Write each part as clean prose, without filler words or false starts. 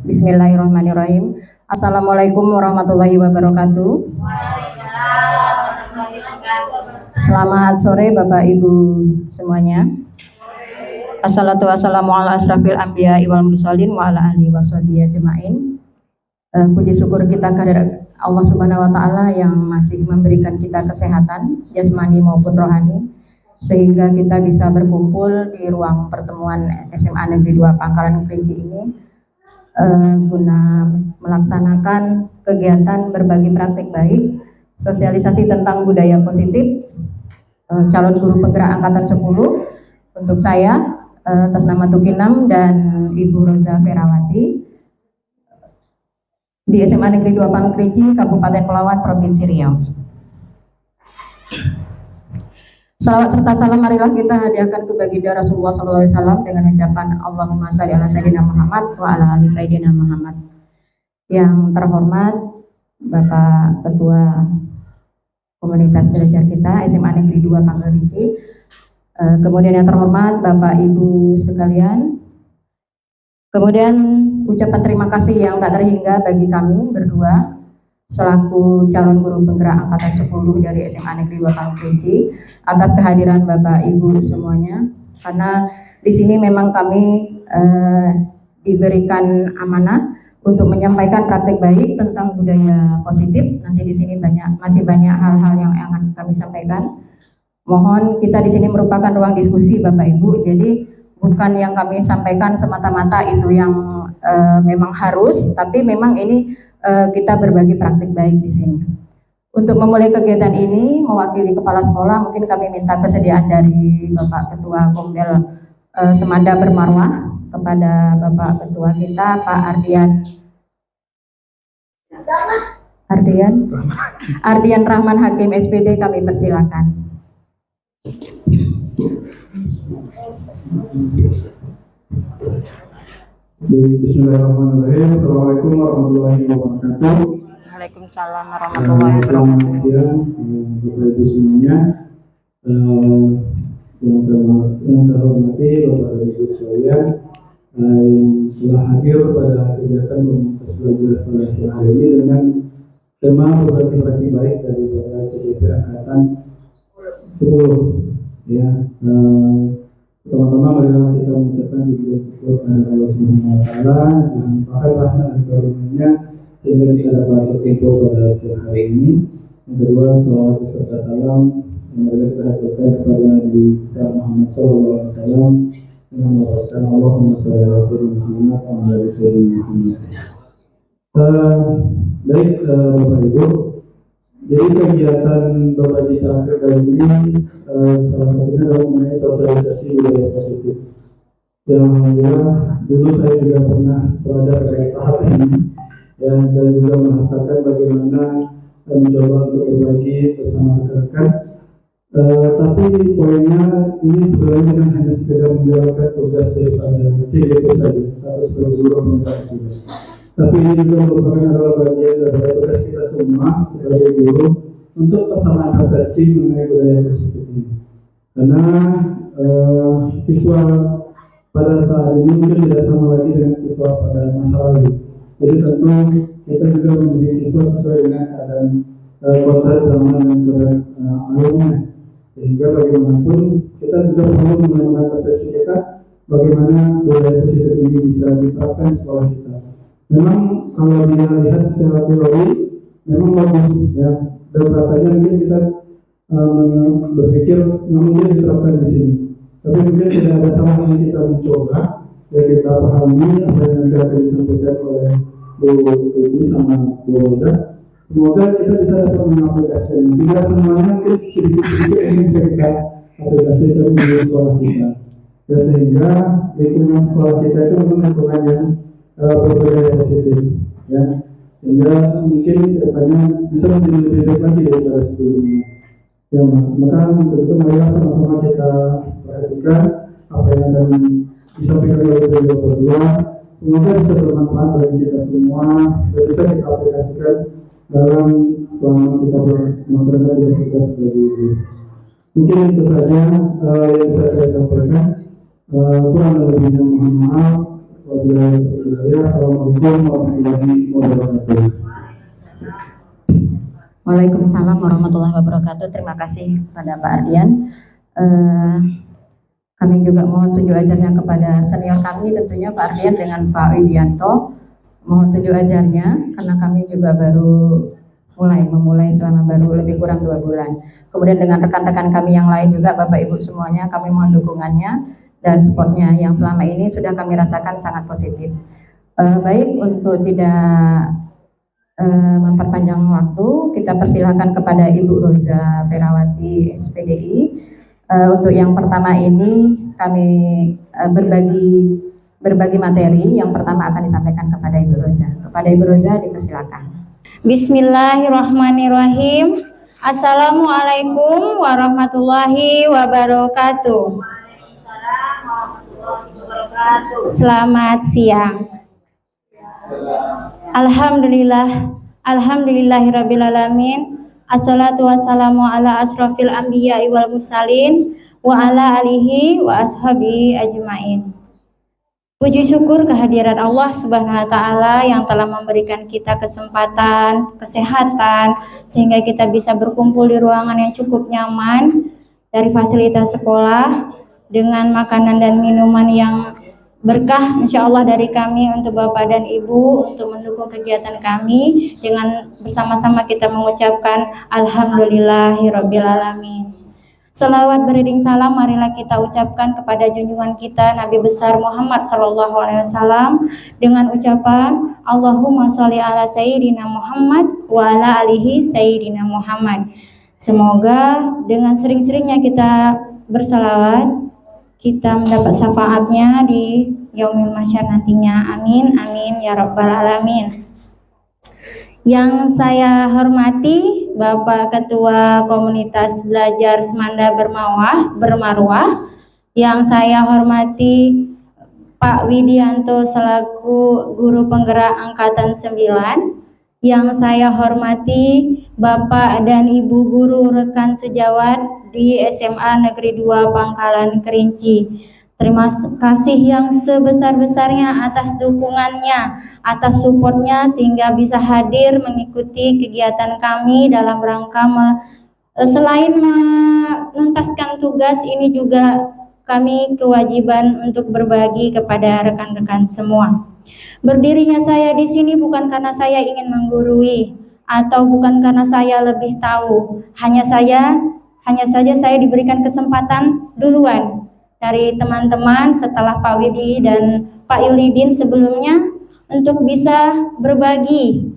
Bismillahirrahmanirrahim. Assalamualaikum warahmatullahi wabarakatuh. Selamat sore Bapak Ibu semuanya. Assalatu wassalamu ala asrafil anbiya wal mursalin wa ala alihi washabihi ajmain. Puji syukur kita kehadirat Allah Subhanahu wa taala yang masih memberikan kita kesehatan jasmani maupun rohani sehingga kita bisa berkumpul di ruang pertemuan SMA Negeri 2 Pangkalan Kerinci ini guna melaksanakan kegiatan berbagi praktik baik, sosialisasi tentang budaya positif, calon guru penggerak angkatan 10 untuk saya atas nama Tukinam dan Ibu Roza Ferawati di SMA Negeri 2 Pangkalan Kerinci, Kabupaten Pelawan, Provinsi Riau. Salawat serta salam marilah kita hadiahkan ke baginda Rasulullah SAW dengan ucapan Allahumma shalli ala sayyidina Muhammad wa ala ali sayyidina Muhammad. Yang terhormat Bapak Ketua Komunitas Belajar kita SMA Negeri 2 Pangkalan Kerinci, kemudian yang terhormat Bapak Ibu sekalian, kemudian ucapan terima kasih yang tak terhingga bagi kami berdua selaku calon guru penggerak angkatan 10 dari SMA Negeri 2 Pangkalan Kerinci atas kehadiran Bapak Ibu semuanya, karena di sini memang kami diberikan amanah untuk menyampaikan praktik baik tentang budaya positif. Nanti di sini masih banyak hal-hal yang akan kami sampaikan. Mohon kita di sini merupakan ruang diskusi Bapak Ibu, jadi bukan yang kami sampaikan semata-mata itu yang memang harus, tapi memang ini kita berbagi praktik baik di sini. Untuk memulai kegiatan ini, mewakili kepala sekolah, mungkin kami minta kesediaan dari Bapak Ketua Kombel Semanda Bermarwah kepada Bapak Ketua kita, Pak Ardian Rahman Hakim SPD, kami persilakan. Bismillahirrahmanirrahim. Assalamualaikum warahmatullahi wabarakatuh. Waalaikumsalam warahmatullahi wabarakatuh. Selamat siang Bapak Ibu semuanya. Yang saya hormati Bapak Ibu sekalian yang telah hadir pada kegiatan komunitas belajar pada siang hari ini dengan tema berbagi praktik baik daripada CDP angkatan 10. Ya, pertama-tama marilah kita mengucapkan puji syukur kepada Allah Subhanahu wa taala dan bahkan rahmat dan karunia-Nya sehingga kita dapat berkumpul pada siang hari ini. Yang kedua, salawat serta salam yang marilah kita haturkan kepada Nabi Muhammad SAW dengan mewariskan Allahumma shalli ala sayyidina Muhammad wa ala ali sayyidina Muhammad. Baik Bapak Ibu, jadi kegiatan berbagi terakhir kali ini salah satunya adalah mengenai sosialisasi budaya positif. Yang alhamdulillah dulu saya juga pernah berada pada tahap ini dan juga merasakan bagaimana mencoba untuk berbagi bersama rekan-rekan. Tapi poinnya ini sebenarnya kan hanya sekedar menjalankan tugas daripada CDP saja atau sebagai guru penggerak tugas. Tapi ini juga merupakan adalah bagian dari tugas kita semua sebagai guru untuk persamaan persepsi mengenai budaya positif ini. Karena siswa pada saat ini mungkin tidak sama lagi dengan siswa pada masa lalu. Jadi tentu kita juga menjadi siswa sesuai dengan keadaan konteks zaman dan keadaan alumni. Sehingga bagaimanapun kita juga perlu mengenai persepsi kita bagaimana budaya positif ini bisa diterapkan di sekolah kita. Memang kalau dilihat secara teori memang bagus ya, dan rasanya mungkin kita berpikir mungkin diterapkan di sini, tapi mungkin tidak ada salahnya kita mencoba ya kita pahami apa yang nanti akan disampaikan oleh Bu Ibu sama Bu Roza. Semoga kita bisa dapat mengaplikasikan. Tidak semuanya mungkin sedikit-sedikit yang bisa kita aplikasikan di sekolah kita. Dan sehingga lingkungan sekolah kita itu memang lingkungan yang berbeda positif, ya. Sehingga mungkin kedepannya bisa menjadi lebih baik lagi daripada sebelumnya. Ya, maka untuk itu marilah sama-sama kita perhatikan apa yang akan disampaikan oleh beliau berdua. Semoga bisa bermanfaat bagi kita semua dan bisa kita aplikasikan dalam selama kita melaksanakan tugas kita sebagai guru. Mungkin itu saja yang bisa saya sampaikan. Kurang lebihnya mohon maaf. Assalamualaikum warahmatullahi wabarakatuh. Waalaikumsalam warahmatullahi wabarakatuh. Terima kasih kepada Pak Ardian. Kami juga mohon tunjuk ajarnya kepada senior kami, tentunya Pak Ardian dengan Pak Widianto. Mohon tunjuk ajarnya karena kami juga baru memulai selama baru lebih kurang 2 bulan. Kemudian dengan rekan-rekan kami yang lain juga, Bapak Ibu semuanya, kami mohon dukungannya dan supportnya yang selama ini sudah kami rasakan sangat positif. Baik, untuk tidak memperpanjang waktu, kita persilahkan kepada Ibu Roza Perawati SPDI. Untuk yang pertama ini kami berbagi materi. Yang pertama akan disampaikan kepada Ibu Roza. Kepada Ibu Roza dipersilakan. Bismillahirrahmanirrahim. Assalamualaikum warahmatullahi wabarakatuh. Selamat siang. Alhamdulillahirrabbilalamin. Assalatu wassalamu ala asrafil anbiya'i wal mursalin wa ala alihi wa ashabihi ajma'in. Puji syukur kehadiran Allah Subhanahu wa taala yang telah memberikan kita kesempatan, kesehatan sehingga kita bisa berkumpul di ruangan yang cukup nyaman dari fasilitas sekolah dengan makanan dan minuman yang berkah insya Allah dari kami untuk Bapak dan Ibu untuk mendukung kegiatan kami dengan bersama-sama kita mengucapkan Alhamdulillahirrabbilalamin. Selawat beriring salam marilah kita ucapkan kepada junjungan kita Nabi besar Muhammad SAW dengan ucapan Allahumma sholli ala sayyidina Muhammad wa ala alihi sayyidina Muhammad. Semoga dengan sering-seringnya kita berselawat kita mendapat syafaatnya di yaumil mahsyar nantinya. Amin amin ya rabbal alamin. Yang saya hormati Bapak Ketua Komunitas Belajar Semanda Bermarwah, yang saya hormati Pak Widianto selaku Guru Penggerak Angkatan 9, yang saya hormati Bapak dan Ibu Guru rekan sejawat di SMA Negeri 2 Pangkalan Kerinci. Terima kasih yang sebesar-besarnya atas dukungannya, atas supportnya sehingga bisa hadir mengikuti kegiatan kami dalam rangka selain menuntaskan tugas ini juga kami kewajiban untuk berbagi kepada rekan-rekan semua. Berdirinya saya di sini bukan karena saya ingin menggurui atau bukan karena saya lebih tahu, hanya saja saya diberikan kesempatan duluan dari teman-teman setelah Pak Widi dan Pak Yulidin sebelumnya untuk bisa berbagi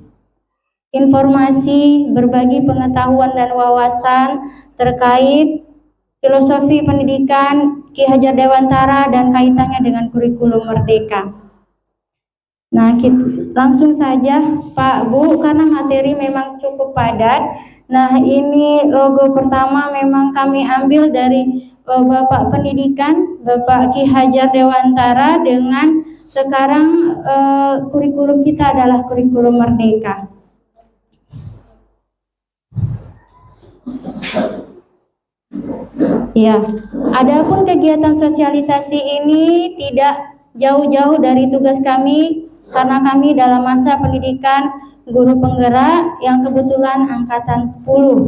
informasi, berbagi pengetahuan dan wawasan terkait filosofi pendidikan Ki Hajar Dewantara dan kaitannya dengan kurikulum Merdeka. Nah, langsung saja Pak Bu, karena materi memang cukup padat. Nah, ini logo pertama memang kami ambil dari Bapak Pendidikan, Bapak Ki Hajar Dewantara, dengan sekarang kurikulum kita adalah kurikulum Merdeka. Ya, adapun kegiatan sosialisasi ini tidak jauh-jauh dari tugas kami karena kami dalam masa pendidikan guru penggerak yang kebetulan angkatan 10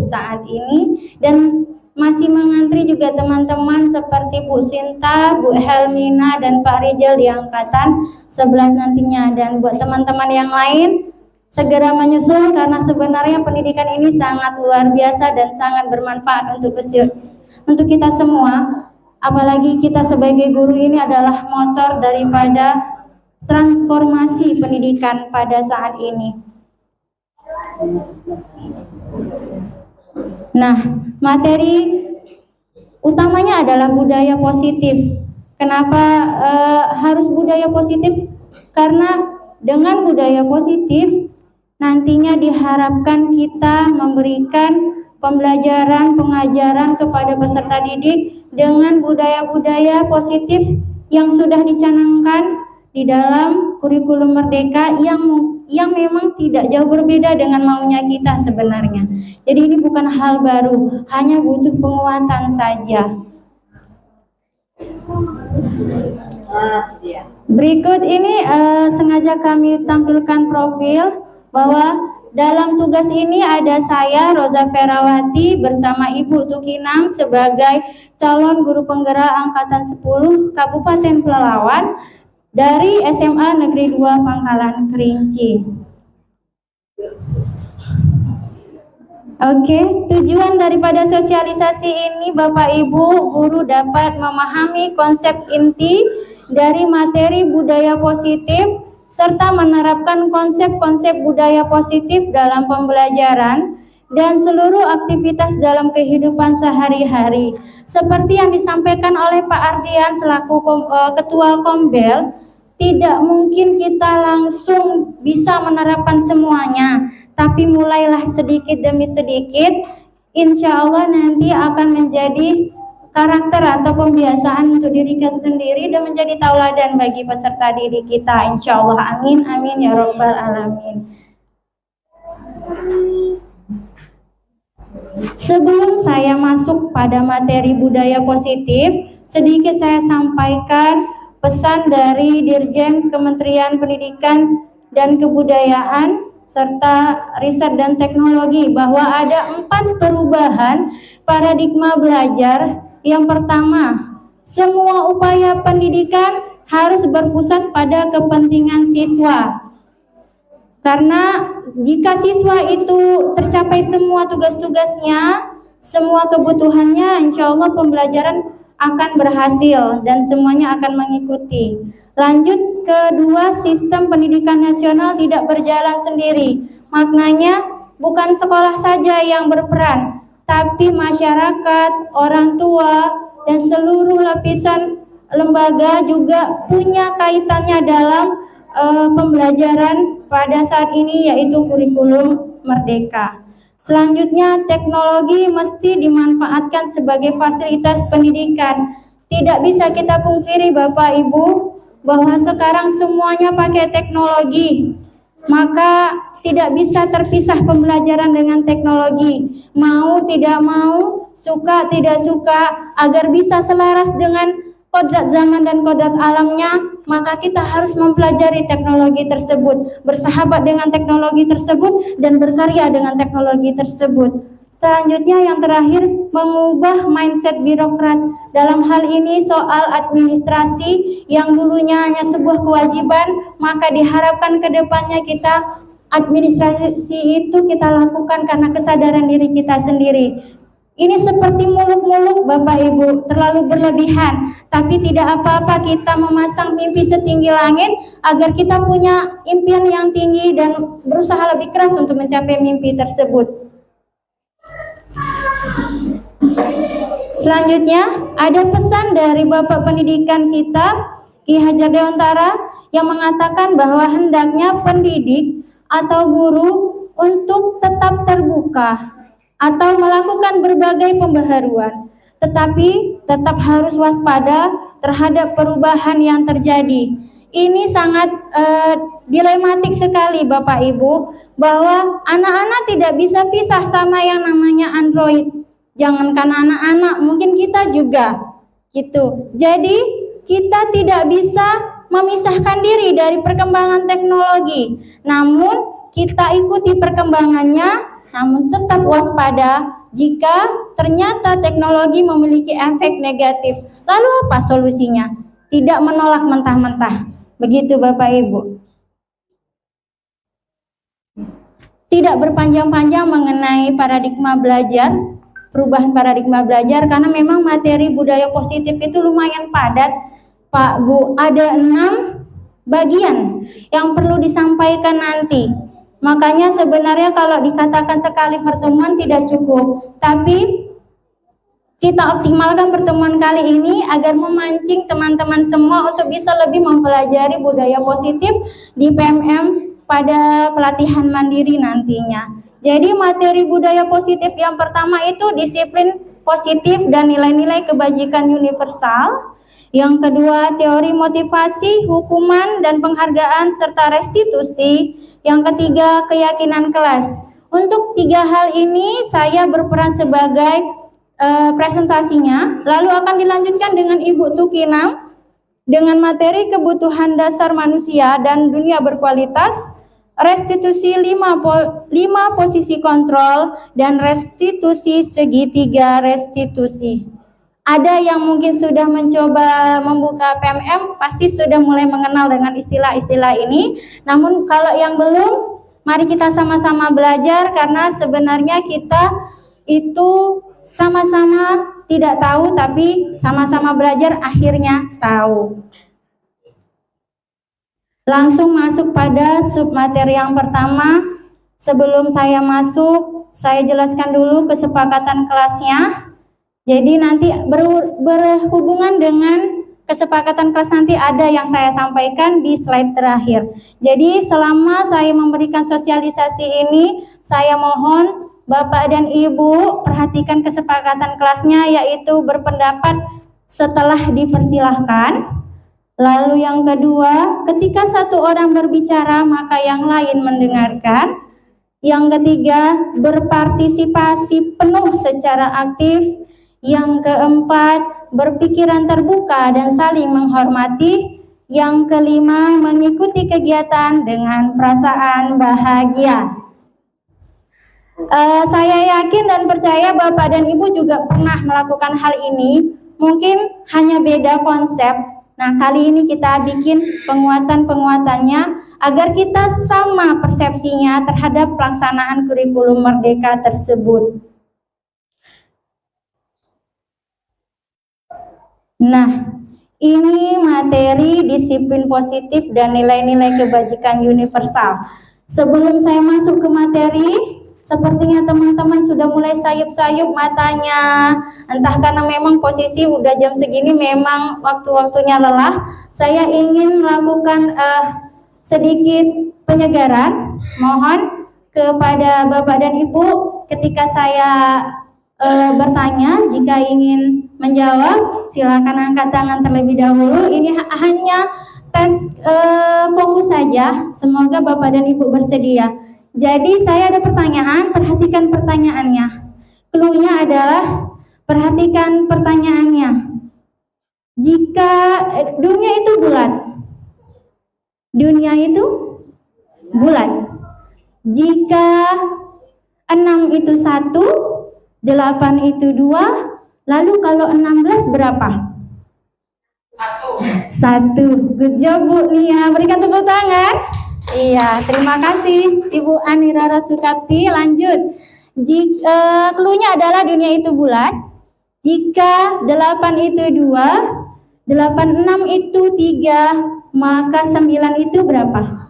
saat ini dan masih mengantri juga teman-teman seperti Bu Sinta, Bu Helmina, dan Pak Rijal di angkatan 11 nantinya. Dan buat teman-teman yang lain segera menyusul karena sebenarnya pendidikan ini sangat luar biasa dan sangat bermanfaat untuk kita semua. Apalagi kita sebagai guru ini adalah motor daripada transformasi pendidikan pada saat ini. Nah, materi utamanya adalah budaya positif. Kenapa harus budaya positif? Karena dengan budaya positif nantinya diharapkan kita memberikan pembelajaran, pengajaran kepada peserta didik dengan budaya-budaya positif yang sudah dicanangkan di dalam kurikulum Merdeka yang memang tidak jauh berbeda dengan maunya kita sebenarnya. Jadi ini bukan hal baru, hanya butuh penguatan saja. Berikut ini sengaja kami tampilkan profil bahwa dalam tugas ini ada saya Roza Ferawati bersama Ibu Tukinam sebagai calon guru penggerak angkatan 10 Kabupaten Pelalawan dari SMA Negeri 2 Pangkalan Kerinci. Oke, tujuan daripada sosialisasi ini Bapak Ibu guru dapat memahami konsep inti dari materi budaya positif serta menerapkan konsep-konsep budaya positif dalam pembelajaran dan seluruh aktivitas dalam kehidupan sehari-hari. Seperti yang disampaikan oleh Pak Ardian selaku Ketua Kombel, tidak mungkin kita langsung bisa menerapkan semuanya, tapi mulailah sedikit demi sedikit, insya Allah nanti akan menjadi karakter atau pembiasaan untuk diri kita sendiri dan menjadi tauladan bagi peserta didik kita, insya Allah. Amin, amin ya robbal alamin. Sebelum saya masuk pada materi budaya positif, sedikit saya sampaikan pesan dari Dirjen Kementerian Pendidikan dan Kebudayaan serta Riset dan Teknologi bahwa ada 4 perubahan paradigma belajar. Yang pertama, semua upaya pendidikan harus berpusat pada kepentingan siswa. Karena jika siswa itu tercapai semua tugas-tugasnya, semua kebutuhannya, insya Allah pembelajaran akan berhasil dan semuanya akan mengikuti. Lanjut, kedua, sistem pendidikan nasional tidak berjalan sendiri. Maknanya bukan sekolah saja yang berperan, tapi masyarakat, orang tua, dan seluruh lapisan lembaga juga punya kaitannya dalam pembelajaran pada saat ini, yaitu kurikulum Merdeka. Selanjutnya, teknologi mesti dimanfaatkan sebagai fasilitas pendidikan. Tidak bisa kita pungkiri Bapak Ibu bahwa sekarang semuanya pakai teknologi, maka tidak bisa terpisah pembelajaran dengan teknologi. Mau tidak mau, suka tidak suka, agar bisa selaras dengan kodrat zaman dan kodrat alamnya, maka kita harus mempelajari teknologi tersebut, bersahabat dengan teknologi tersebut, dan berkarya dengan teknologi tersebut. Selanjutnya, yang terakhir, mengubah mindset birokrat. Dalam hal ini soal administrasi yang dulunya hanya sebuah kewajiban, maka diharapkan ke depannya kita administrasi itu kita lakukan karena kesadaran diri kita sendiri. Ini seperti muluk-muluk Bapak Ibu, terlalu berlebihan. Tapi tidak apa-apa kita memasang mimpi setinggi langit agar kita punya impian yang tinggi dan berusaha lebih keras untuk mencapai mimpi tersebut. Selanjutnya, ada pesan dari Bapak Pendidikan kita, Ki Hajar Dewantara, yang mengatakan bahwa hendaknya pendidik atau guru untuk tetap terbuka atau melakukan berbagai pembaharuan, tetapi tetap harus waspada terhadap perubahan yang terjadi. Ini sangat dilematik sekali Bapak Ibu, bahwa anak-anak tidak bisa pisah sama yang namanya Android. Jangankan anak-anak, mungkin kita juga gitu. Jadi kita tidak bisa memisahkan diri dari perkembangan teknologi. Namun kita ikuti perkembangannya, namun tetap waspada jika ternyata teknologi memiliki efek negatif. Lalu apa solusinya? Tidak menolak mentah-mentah. Begitu Bapak Ibu. Tidak berpanjang-panjang mengenai paradigma belajar. perubahan paradigma belajar, karena memang materi budaya positif itu lumayan padat Pak Bu, ada 6 bagian yang perlu disampaikan nanti. Makanya sebenarnya kalau dikatakan sekali pertemuan tidak cukup, tapi kita optimalkan pertemuan kali ini agar memancing teman-teman semua untuk bisa lebih mempelajari budaya positif di PMM pada pelatihan mandiri nantinya. Jadi materi budaya positif yang pertama itu disiplin positif dan nilai-nilai kebajikan universal. Yang kedua, teori motivasi, hukuman dan penghargaan serta restitusi. Yang ketiga, keyakinan kelas. Untuk 3 hal ini saya berperan sebagai presentasinya, lalu akan dilanjutkan dengan Ibu Tukinam dengan materi kebutuhan dasar manusia dan dunia berkualitas, restitusi 5 posisi kontrol, dan restitusi segitiga restitusi. Ada yang mungkin sudah mencoba membuka PMM, pasti sudah mulai mengenal dengan istilah-istilah ini. Namun kalau yang belum, mari kita sama-sama belajar, karena sebenarnya kita itu sama-sama tidak tahu, tapi sama-sama belajar akhirnya tahu. Langsung masuk pada submateri yang pertama. Sebelum saya masuk, saya jelaskan dulu kesepakatan kelasnya. Jadi nanti berhubungan dengan kesepakatan kelas nanti ada yang saya sampaikan di slide terakhir. Jadi selama saya memberikan sosialisasi ini, saya mohon Bapak dan Ibu perhatikan kesepakatan kelasnya, yaitu berpendapat setelah dipersilahkan. Lalu yang kedua, ketika satu orang berbicara maka yang lain mendengarkan. Yang ketiga, berpartisipasi penuh secara aktif. Yang keempat, berpikiran terbuka dan saling menghormati. Yang kelima, mengikuti kegiatan dengan perasaan bahagia. Saya yakin dan percaya Bapak dan Ibu juga pernah melakukan hal ini, mungkin hanya beda konsep. Nah, kali ini kita bikin penguatan-penguatannya agar kita sama persepsinya terhadap pelaksanaan kurikulum merdeka tersebut. Nah, ini materi disiplin positif dan nilai-nilai kebajikan universal. Sebelum saya masuk ke materi, sepertinya teman-teman sudah mulai sayup-sayup matanya. Entah karena memang posisi udah jam segini, memang waktu-waktunya lelah. Saya ingin melakukan sedikit penyegaran. Mohon kepada Bapak dan Ibu ketika saya bertanya, jika ingin menjawab, silakan angkat tangan terlebih dahulu. Ini hanya tes fokus saja. Semoga Bapak dan Ibu bersedia. Jadi saya ada pertanyaan, perhatikan pertanyaannya. Clue-nya adalah perhatikan pertanyaannya. Jika dunia itu bulat, dunia itu bulat. Jika 6 itu 1, 8 itu 2, lalu kalau 16 berapa? 1. Good job Bu Nia, berikan tepuk tangan. Iya, terima kasih Ibu Anira Rasukati. Lanjut. Clue-nya adalah dunia itu bulat. Jika 8 itu 2, 8, 6 itu 3, maka 9 itu berapa?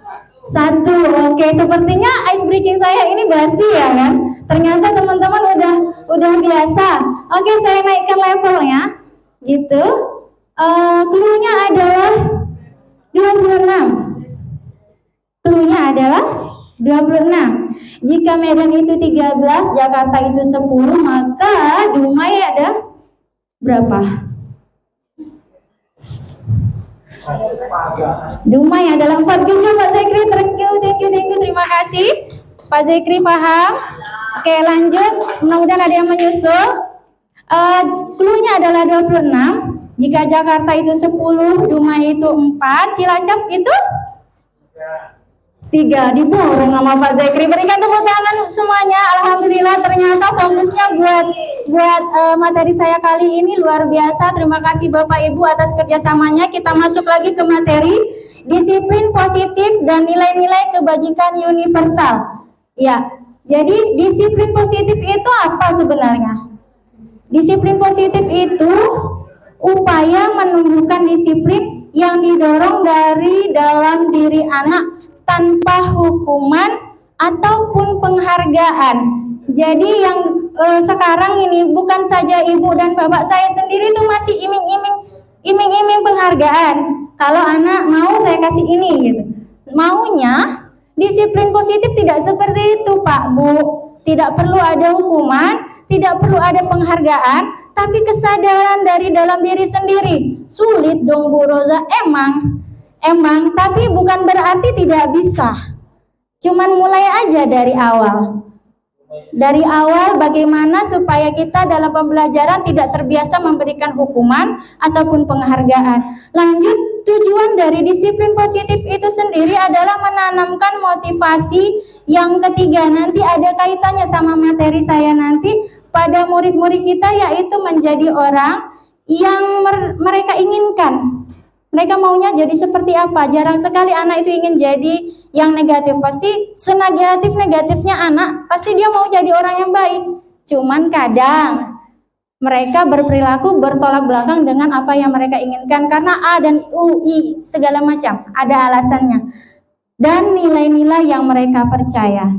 1. Oke, sepertinya ice breaking saya ini basi ya kan? Ternyata teman-teman udah biasa. Oke, saya naikkan levelnya. Gitu. Clue-nya adalah 26. Clue-nya adalah 26. Jika Medan itu 13, Jakarta itu 10, maka Dumai ada berapa? Dumai adalah 4. Gitu Pak Zekri, thank you, terima kasih. Pak Zekri paham? Oke, lanjut. Mudah-mudahan ada yang menyusul. Clue-nya adalah 26. Jika Jakarta itu 10, Dumai itu 4, Cilacap itu 3. Diborong sama Pak Zekri. Berikan tepuk tangan semuanya. Alhamdulillah, ternyata fokusnya buat materi saya kali ini luar biasa. Terima kasih Bapak Ibu atas kerjasamanya. Kita masuk lagi ke materi disiplin positif dan nilai-nilai kebajikan universal. Ya, jadi disiplin positif itu apa sebenarnya? Disiplin positif itu upaya menumbuhkan disiplin yang didorong dari dalam diri anak tanpa hukuman ataupun penghargaan. Jadi yang sekarang ini bukan saja ibu dan bapak saya sendiri tuh masih iming-iming penghargaan. Kalau anak mau saya kasih ini gitu. Maunya disiplin positif tidak seperti itu, Pak, Bu. Tidak perlu ada hukuman, tidak perlu ada penghargaan, tapi kesadaran dari dalam diri sendiri. Sulit dong, Bu Roza. Emang, tapi bukan berarti tidak bisa. Cuman mulai aja dari awal. Dari awal bagaimana supaya kita dalam pembelajaran tidak terbiasa memberikan hukuman ataupun penghargaan. Lanjut, tujuan dari disiplin positif itu sendiri adalah menanamkan motivasi. Yang ketiga, nanti ada kaitannya sama materi saya nanti pada murid-murid kita, yaitu menjadi orang yang mereka inginkan. Mereka maunya jadi seperti apa? Jarang sekali anak itu ingin jadi yang negatif. Pasti senegatif-negatifnya anak, pasti dia mau jadi orang yang baik. Cuman kadang mereka berperilaku bertolak belakang dengan apa yang mereka inginkan karena A dan U, I, segala macam. Ada alasannya. Dan nilai-nilai yang mereka percaya.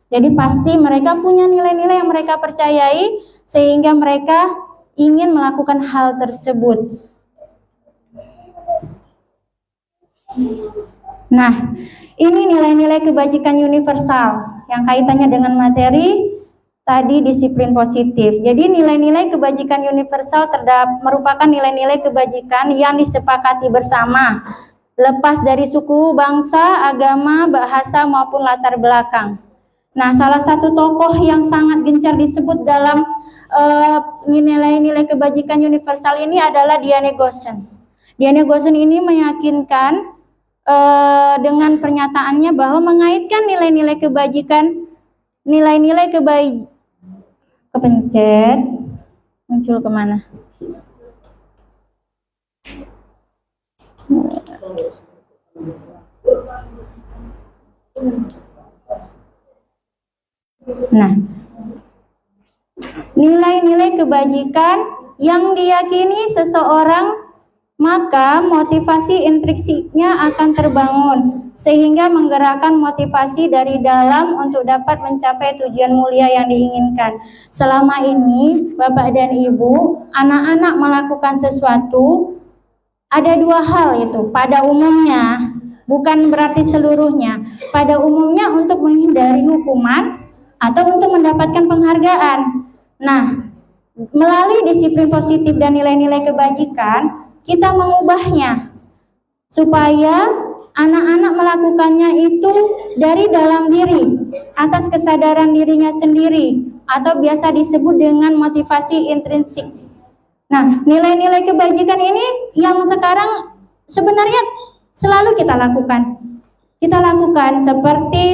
Jadi pasti mereka punya nilai-nilai yang mereka percayai sehingga mereka ingin melakukan hal tersebut. Nah, ini nilai-nilai kebajikan universal yang kaitannya dengan materi tadi disiplin positif. Jadi nilai-nilai kebajikan universal merupakan nilai-nilai kebajikan yang disepakati bersama, lepas dari suku, bangsa, agama, bahasa maupun latar belakang. Nah, salah satu tokoh yang sangat gencar disebut dalam nilai-nilai kebajikan universal ini adalah Diane Gossen. Diane Gossen ini meyakinkan dengan pernyataannya bahwa mengaitkan nilai-nilai kebajikan, kepencet, muncul kemana? Nah, nilai-nilai kebajikan yang diyakini seseorang, maka motivasi intrinsiknya akan terbangun sehingga menggerakkan motivasi dari dalam untuk dapat mencapai tujuan mulia yang diinginkan. Selama ini Bapak dan Ibu, anak-anak melakukan sesuatu, ada dua hal itu pada umumnya, bukan berarti seluruhnya. Pada umumnya untuk menghindari hukuman atau untuk mendapatkan penghargaan. Nah, melalui disiplin positif dan nilai-nilai kebajikan, kita mengubahnya supaya anak-anak melakukannya itu dari dalam diri, atas kesadaran dirinya sendiri, atau biasa disebut dengan motivasi intrinsik. Nah, nilai-nilai kebajikan ini yang sekarang sebenarnya selalu kita lakukan. Kita lakukan seperti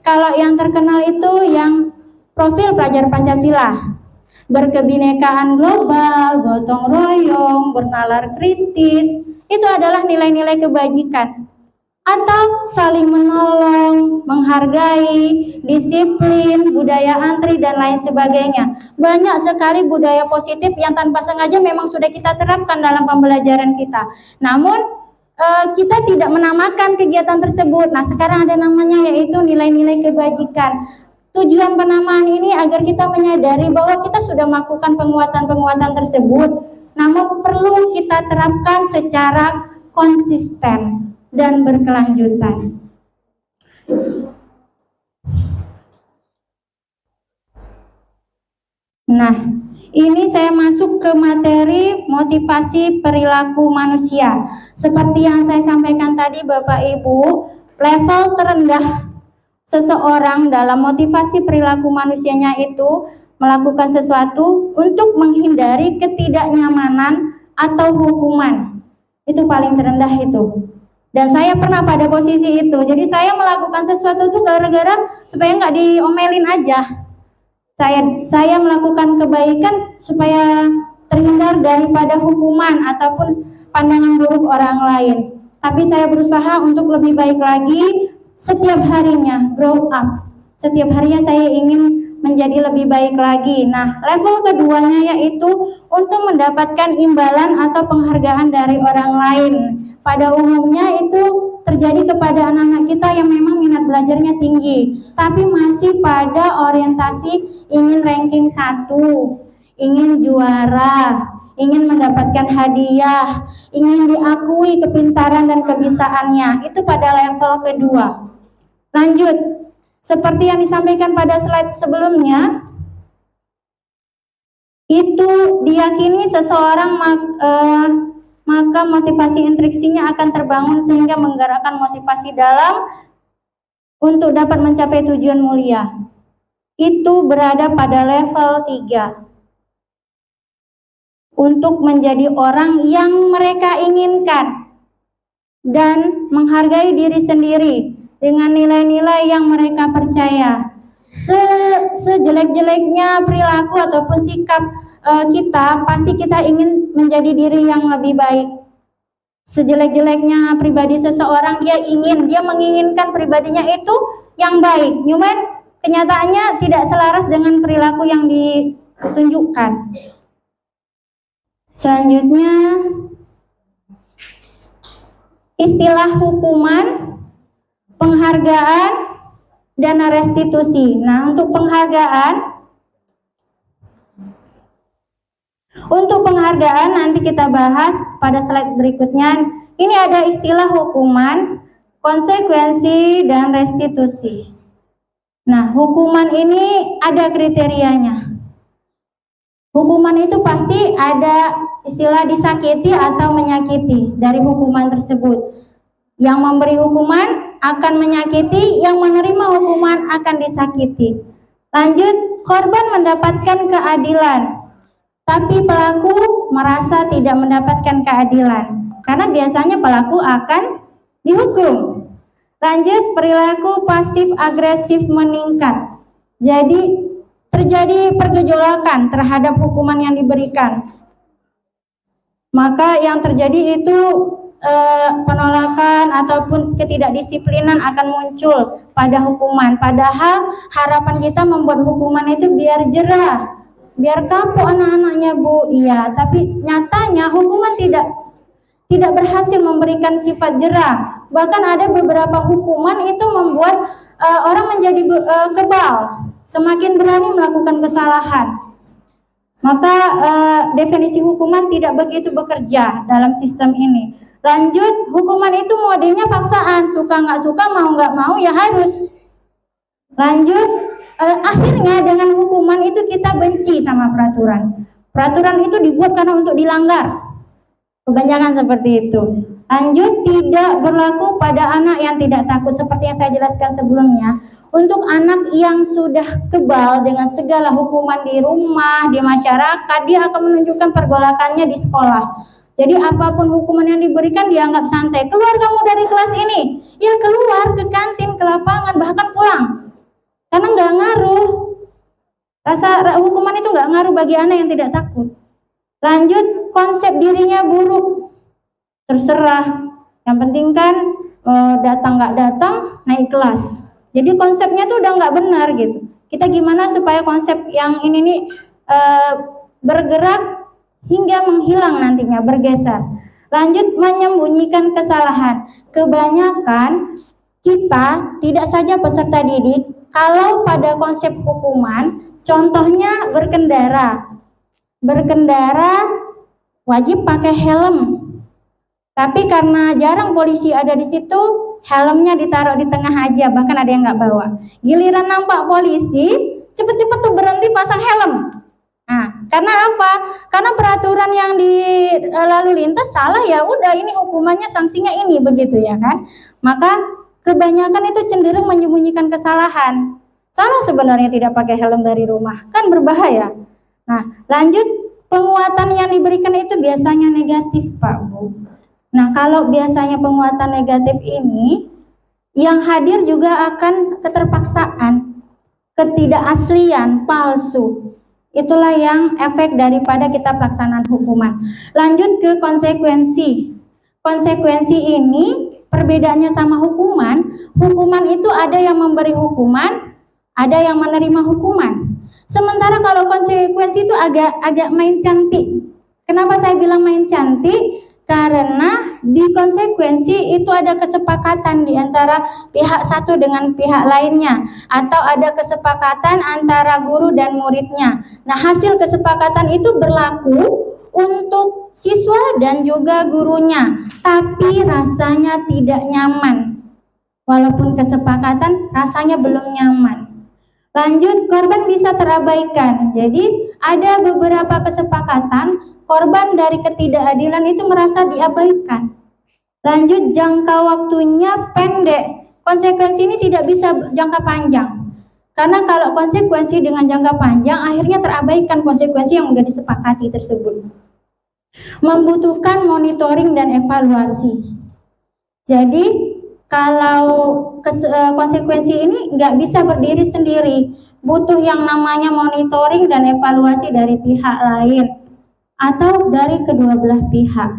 kalau yang terkenal itu yang profil pelajar Pancasila. Berkebinekaan global, gotong royong, bernalar kritis, itu adalah nilai-nilai kebajikan. Atau saling menolong, menghargai, disiplin, budaya antri, dan lain sebagainya. Banyak sekali budaya positif yang tanpa sengaja memang sudah kita terapkan dalam pembelajaran kita. Namun, kita tidak menamakan kegiatan tersebut. Nah, sekarang ada namanya, yaitu nilai-nilai kebajikan. Tujuan penamaan ini agar kita menyadari bahwa kita sudah melakukan penguatan-penguatan tersebut, namun perlu kita terapkan secara konsisten dan berkelanjutan. Nah, ini saya masuk ke materi motivasi perilaku manusia. Seperti yang saya sampaikan tadi Bapak Ibu, level terendah seseorang dalam motivasi perilaku manusianya itu melakukan sesuatu untuk menghindari ketidaknyamanan atau hukuman. Itu paling terendah itu. Dan saya pernah pada posisi itu. Jadi saya melakukan sesuatu itu gara-gara supaya nggak diomelin aja. Saya melakukan kebaikan supaya terhindar daripada hukuman ataupun pandangan buruk orang lain. Tapi saya berusaha untuk lebih baik lagi setiap harinya, grow up. Setiap harinya saya ingin menjadi lebih baik lagi. Nah, level keduanya yaitu untuk mendapatkan imbalan atau penghargaan dari orang lain. Pada umumnya itu terjadi kepada anak-anak kita yang memang minat belajarnya tinggi, tapi masih pada orientasi ingin ranking 1, ingin juara, ingin mendapatkan hadiah, ingin diakui kepintaran dan kebisaannya. Itu pada level kedua. Lanjut, seperti yang disampaikan pada slide sebelumnya, itu diyakini seseorang maka motivasi intriksinya akan terbangun sehingga menggerakkan motivasi dalam untuk dapat mencapai tujuan mulia. Itu berada pada level 3. Untuk menjadi orang yang mereka inginkan dan menghargai diri sendiri dengan nilai-nilai yang mereka percaya. Sejelek-jeleknya perilaku ataupun sikap kita, pasti kita ingin menjadi diri yang lebih baik. Sejelek-jeleknya pribadi seseorang, dia menginginkan pribadinya itu yang baik. Cuman kenyataannya tidak selaras dengan perilaku yang ditunjukkan. Selanjutnya, istilah hukuman, penghargaan, dan restitusi. Nah, untuk penghargaan nanti kita bahas pada slide berikutnya. Ini ada istilah hukuman, konsekuensi, dan restitusi. Nah, hukuman ini ada kriterianya. Hukuman itu pasti ada istilah disakiti atau menyakiti dari hukuman tersebut. Yang memberi hukuman akan menyakiti, yang menerima hukuman akan disakiti. Lanjut, korban mendapatkan keadilan, tapi pelaku merasa tidak mendapatkan keadilan karena biasanya pelaku akan dihukum. Lanjut, perilaku pasif agresif meningkat. Jadi terjadi pergejolakan terhadap hukuman yang diberikan. Maka yang terjadi itu penolakan ataupun ketidakdisiplinan akan muncul pada hukuman. Padahal harapan kita membuat hukuman itu biar jerah, biar kapok anak-anaknya, Bu. Iya, tapi nyatanya hukuman tidak berhasil memberikan sifat jerah. Bahkan ada beberapa hukuman itu membuat orang menjadi kebal, semakin berani melakukan kesalahan. Maka definisi hukuman tidak begitu bekerja dalam sistem ini. Lanjut, hukuman itu modenya paksaan, suka nggak suka, mau nggak mau ya harus. Lanjut, akhirnya dengan hukuman itu kita benci sama peraturan. Peraturan itu dibuat karena untuk dilanggar. Kebanyakan seperti itu. Lanjut, tidak berlaku pada anak yang tidak takut, seperti yang saya jelaskan sebelumnya. Untuk anak yang sudah kebal dengan segala hukuman di rumah, di masyarakat, dia akan menunjukkan pergolakannya di sekolah. Jadi apapun hukuman yang diberikan dianggap santai. Keluar kamu dari kelas ini, ya keluar ke kantin, ke lapangan, bahkan pulang. Karena nggak ngaruh. Rasa hukuman itu nggak ngaruh bagi anak yang tidak takut. Lanjut, konsep dirinya buruk. Terserah. Yang penting kan datang nggak datang, naik kelas. Jadi konsepnya tuh udah nggak benar gitu. Kita gimana supaya konsep yang ini nih bergerak hingga menghilang nantinya, bergeser. Lanjut, menyembunyikan kesalahan. Kebanyakan kita, tidak saja peserta didik, kalau pada konsep hukuman, contohnya berkendara. Berkendara wajib pakai helm. Tapi karena jarang polisi ada di situ, helmnya ditaruh di tengah aja, bahkan ada yang nggak bawa. Giliran nampak polisi, cepet-cepet tuh berhenti pasang helm. Nah, karena apa? Karena peraturan yang di lalu lintas salah, ya udah ini hukumannya, sanksinya ini, begitu ya kan? Maka kebanyakan itu cenderung menyembunyikan kesalahan. Salah sebenarnya tidak pakai helm dari rumah, kan berbahaya. Nah, lanjut, penguatan yang diberikan itu biasanya negatif, Pak, Bu. Nah, kalau biasanya penguatan negatif ini, yang hadir juga akan keterpaksaan, ketidakaslian, palsu. Itulah yang efek daripada kita pelaksanaan hukuman. Lanjut ke konsekuensi. Konsekuensi ini perbedaannya sama hukuman. Hukuman itu ada yang memberi hukuman, ada yang menerima hukuman. Sementara kalau konsekuensi itu agak main cantik. Kenapa saya bilang main cantik? Karena di konsekuensi itu ada kesepakatan di antara pihak satu dengan pihak lainnya, atau ada kesepakatan antara guru dan muridnya. Nah, hasil kesepakatan itu berlaku untuk siswa dan juga gurunya, tapi rasanya tidak nyaman. Walaupun kesepakatan, rasanya belum nyaman. Lanjut, korban bisa terabaikan. Jadi ada beberapa kesepakatan korban dari ketidakadilan itu merasa diabaikan. Lanjut, jangka waktunya pendek. Konsekuensi ini tidak bisa jangka panjang. Karena kalau konsekuensi dengan jangka panjang akhirnya terabaikan konsekuensi yang sudah disepakati tersebut. Membutuhkan monitoring dan evaluasi. Jadi kalau konsekuensi ini nggak bisa berdiri sendiri, butuh yang namanya monitoring dan evaluasi dari pihak lain atau dari kedua belah pihak.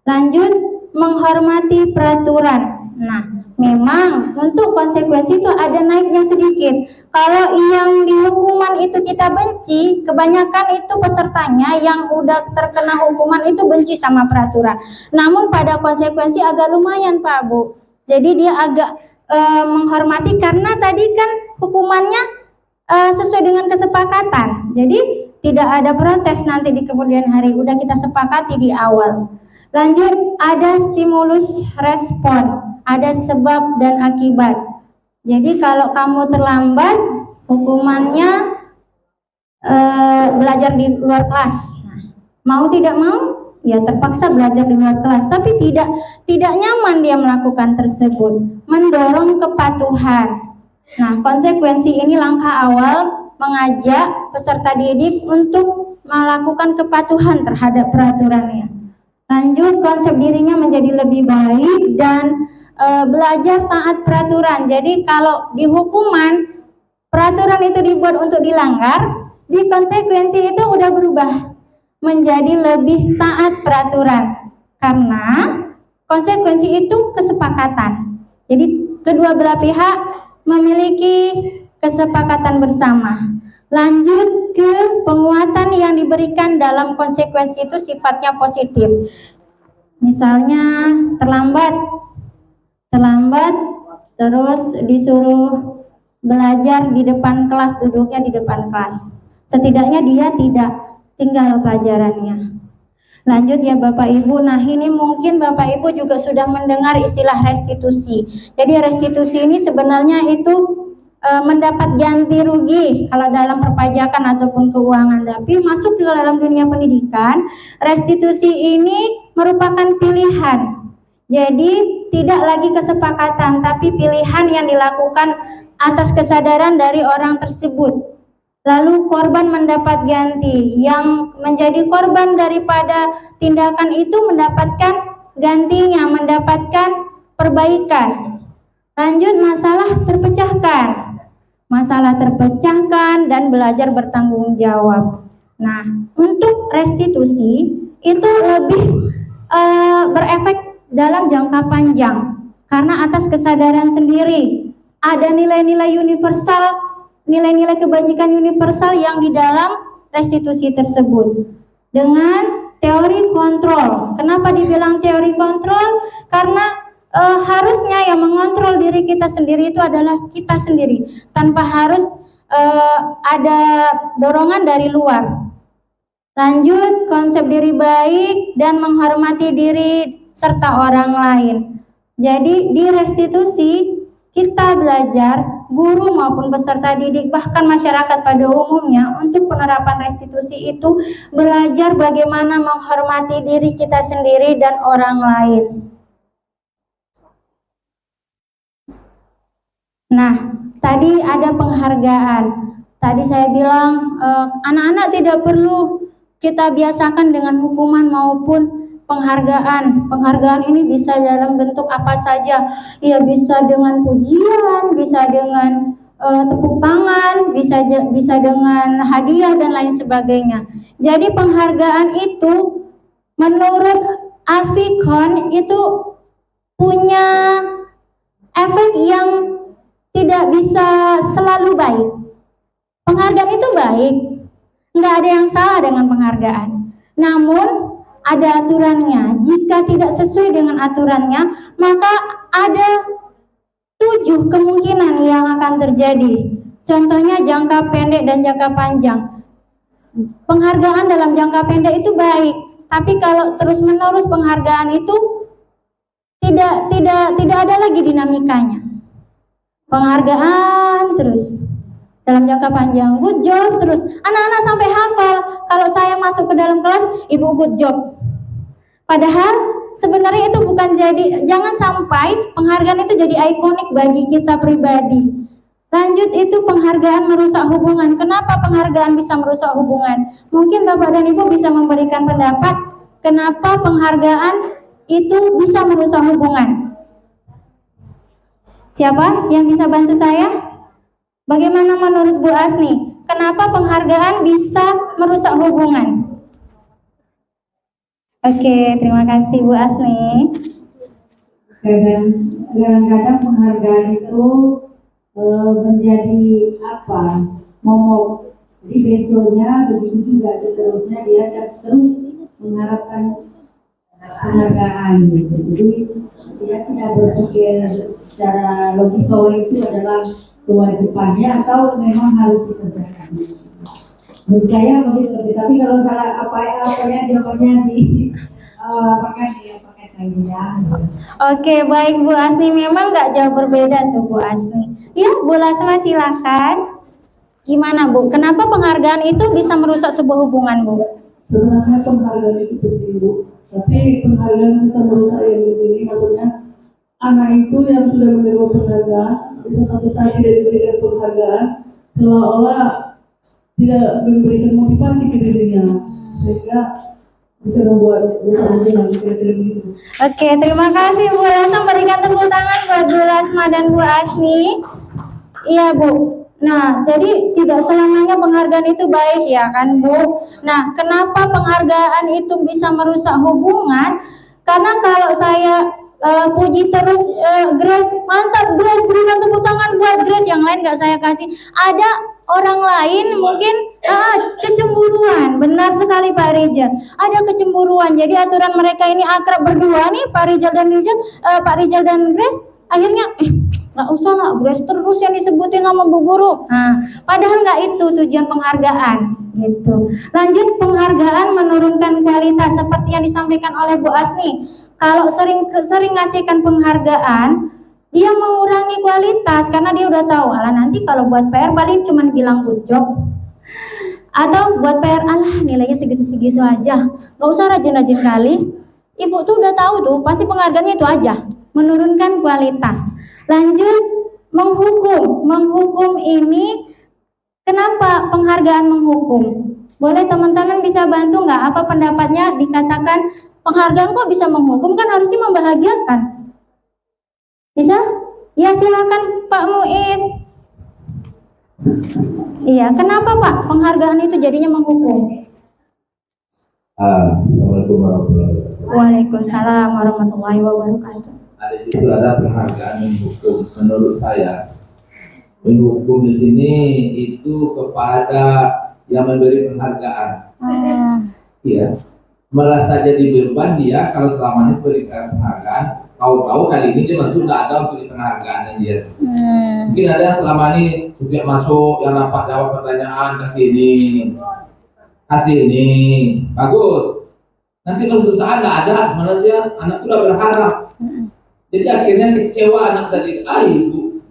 Lanjut, menghormati peraturan. Nah, memang untuk konsekuensi itu ada naiknya sedikit. Kalau yang di hukuman itu kita benci, kebanyakan itu pesertanya yang udah terkena hukuman itu benci sama peraturan. Namun pada konsekuensi agak lumayan Pak Bu. Jadi dia agak menghormati karena tadi kan hukumannya sesuai dengan kesepakatan. Jadi tidak ada protes nanti di kemudian hari, udah kita sepakati di awal. Lanjut, ada stimulus respon, ada sebab dan akibat. Jadi kalau kamu terlambat, hukumannya belajar di luar kelas. Mau tidak mau, ya terpaksa belajar di luar kelas, tapi tidak nyaman dia melakukan tersebut. Mendorong kepatuhan. Nah, konsekuensi ini langkah awal mengajak peserta didik untuk melakukan kepatuhan terhadap peraturannya. Lanjut, konsep dirinya menjadi lebih baik dan belajar taat peraturan. Jadi kalau di hukuman peraturan itu dibuat untuk dilanggar, di konsekuensi itu udah berubah menjadi lebih taat peraturan karena konsekuensi itu kesepakatan. Jadi kedua belah pihak memiliki kesepakatan bersama. Lanjut ke penguatan yang diberikan dalam konsekuensi itu sifatnya positif. Misalnya terlambat terus disuruh belajar di depan kelas, duduknya di depan kelas. Setidaknya dia tidak tinggal pelajarannya. Lanjut ya Bapak Ibu. Nah, ini mungkin Bapak Ibu juga sudah mendengar istilah restitusi. Jadi restitusi ini sebenarnya itu mendapat ganti rugi kalau dalam perpajakan ataupun keuangan. Tapi masuk ke dalam dunia pendidikan, restitusi ini merupakan pilihan. Jadi tidak lagi kesepakatan, tapi pilihan yang dilakukan atas kesadaran dari orang tersebut. Lalu korban mendapat ganti, yang menjadi korban daripada tindakan itu mendapatkan gantinya, mendapatkan perbaikan. Lanjut, masalah terpecahkan dan belajar bertanggung jawab. Nah, untuk restitusi itu lebih berefek dalam jangka panjang karena atas kesadaran sendiri. Ada nilai-nilai universal, nilai-nilai kebajikan universal yang di dalam restitusi tersebut. Dengan teori kontrol. Kenapa dibilang teori kontrol? Karena harusnya yang mengontrol diri kita sendiri itu adalah kita sendiri, tanpa harus ada dorongan dari luar. Lanjut, konsep diri baik dan menghormati diri serta orang lain. Jadi di restitusi kita belajar, guru maupun peserta didik, bahkan masyarakat pada umumnya, untuk penerapan restitusi itu belajar bagaimana menghormati diri kita sendiri dan orang lain. Nah, tadi ada penghargaan. Tadi saya bilang anak-anak tidak perlu kita biasakan dengan hukuman maupun penghargaan. Penghargaan ini bisa dalam bentuk apa saja. Ya, bisa dengan pujian, bisa dengan tepuk tangan, bisa dengan hadiah dan lain sebagainya. Jadi penghargaan itu menurut Alfikon itu punya efek yang tidak bisa selalu baik. Penghargaan itu baik, nggak ada yang salah dengan penghargaan. Namun ada aturannya. Jika tidak sesuai dengan aturannya, maka ada 7 kemungkinan yang akan terjadi. Contohnya jangka pendek dan jangka panjang. Penghargaan dalam jangka pendek itu baik, tapi kalau terus-menerus penghargaan itu tidak ada lagi dinamikanya. Penghargaan terus dalam jangka panjang, good job terus. Anak-anak sampai hafal kalau saya masuk ke dalam kelas, ibu good job. Padahal sebenarnya itu bukan jangan sampai penghargaan itu jadi ikonik bagi kita pribadi. Lanjut, itu penghargaan merusak hubungan. Kenapa penghargaan bisa merusak hubungan? Mungkin Bapak dan Ibu bisa memberikan pendapat kenapa penghargaan itu bisa merusak hubungan. Siapa yang bisa bantu saya? Bagaimana menurut Bu Asni? Kenapa penghargaan bisa merusak hubungan? Oke, terima kasih Bu Asni. Kadang-kadang penghargaan itu menjadi momok. Jadi besoknya begitu juga seterusnya dia terus mengharapkan penghargaan gitu. Jadi dia tidak berpikir secara logis bahwa itu adalah kewajibannya atau memang harus dikerjakan. Menurut saya begitu. Tapi kalau salah apa-apa jawabannya apakah lagi ya. Oke, baik Bu Asni, memang nggak jauh berbeda tuh Bu Asni. Ya, Bu Lasma silakan. Gimana Bu? Kenapa penghargaan itu bisa merusak sebuah hubungan Bu? Sebenarnya penghargaan itu penting, Bu. Tapi penghargaan bisa merusak yang di sini, maksudnya anak itu yang sudah menerima penghargaan bisa satu saat tidak diberikan penghargaan, seolah-olah tidak memberikan motivasi ke dirinya, sehingga bisa membuat hubungan kira-kira begitu. Oke, terima kasih Bu Lasma. Berikan tepuk tangan buat Bu Lasma dan Bu Asni. Iya Bu. Nah, jadi tidak selamanya penghargaan itu baik ya kan Bu. Nah, kenapa penghargaan itu bisa merusak hubungan? Karena kalau saya puji terus Grace, mantap Grace, berikan tepuk tangan buat Grace, yang lain nggak saya kasih. Ada orang lain mungkin kecemburuan. Benar sekali Pak Rizal, ada kecemburuan. Jadi aturan mereka ini akrab berdua nih, Pak Rizal dan Grace. Akhirnya nggak usah lah Grace terus yang disebutin sama Bu Guru. Nah, padahal nggak itu tujuan penghargaan gitu. Lanjut, penghargaan menurunkan kualitas seperti yang disampaikan oleh Bu Asni. Kalau sering ngasihkan penghargaan, dia mengurangi kualitas karena dia udah tahu, alah nanti kalau buat PR paling cuma bilang good job. Atau buat PR, alah nilainya segitu-segitu aja, nggak usah rajin-rajin kali. Ibu tuh udah tahu tuh, pasti penghargaannya itu aja, menurunkan kualitas. Lanjut, menghukum ini, kenapa penghargaan menghukum? Boleh teman-teman bisa bantu nggak apa pendapatnya dikatakan penghargaan kok bisa menghukum, kan harusnya membahagiakan. Bisa? Ya silakan Pak Muiz. Iya, kenapa Pak penghargaan itu jadinya menghukum? Assalamualaikum warahmatullahi wabarakatuh. Waalaikumsalam warahmatullahi wabarakatuh. Nah, di situ ada penghargaan menghukum. Menurut saya, menghukum di sini itu kepada yang memberi penghargaan. Iya, merasa jadi beban dia kalau selama ini berikan penghargaan. Tahu-tahu kali ini dia masuk nggak ada untuk penghargaan dia. Mungkin ada yang selama ini setiap masuk yang dapat jawab pertanyaan kasih ini, bagus. Nanti kalau suatu saat nggak ada, malah dia anak itu udah berharap. Jadi akhirnya kecewa anak tadi. Ibu,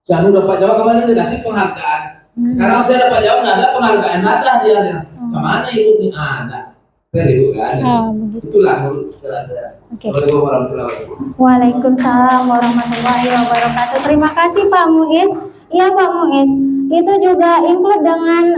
saya dapat jawab kemana dikasih penghargaan. Sekarang saya dapat jawab nggak ada penghargaan, ada dia. Kemana ibu ini ada? Ibu kan? Itulah menurut saya. Okay. Waalaikumsalam warahmatullahi wabarakatuh. Waalaikumsalam warahmatullahi wabarakatuh. Terima kasih Pak Muiz. Iya Pak Muiz, itu juga include dengan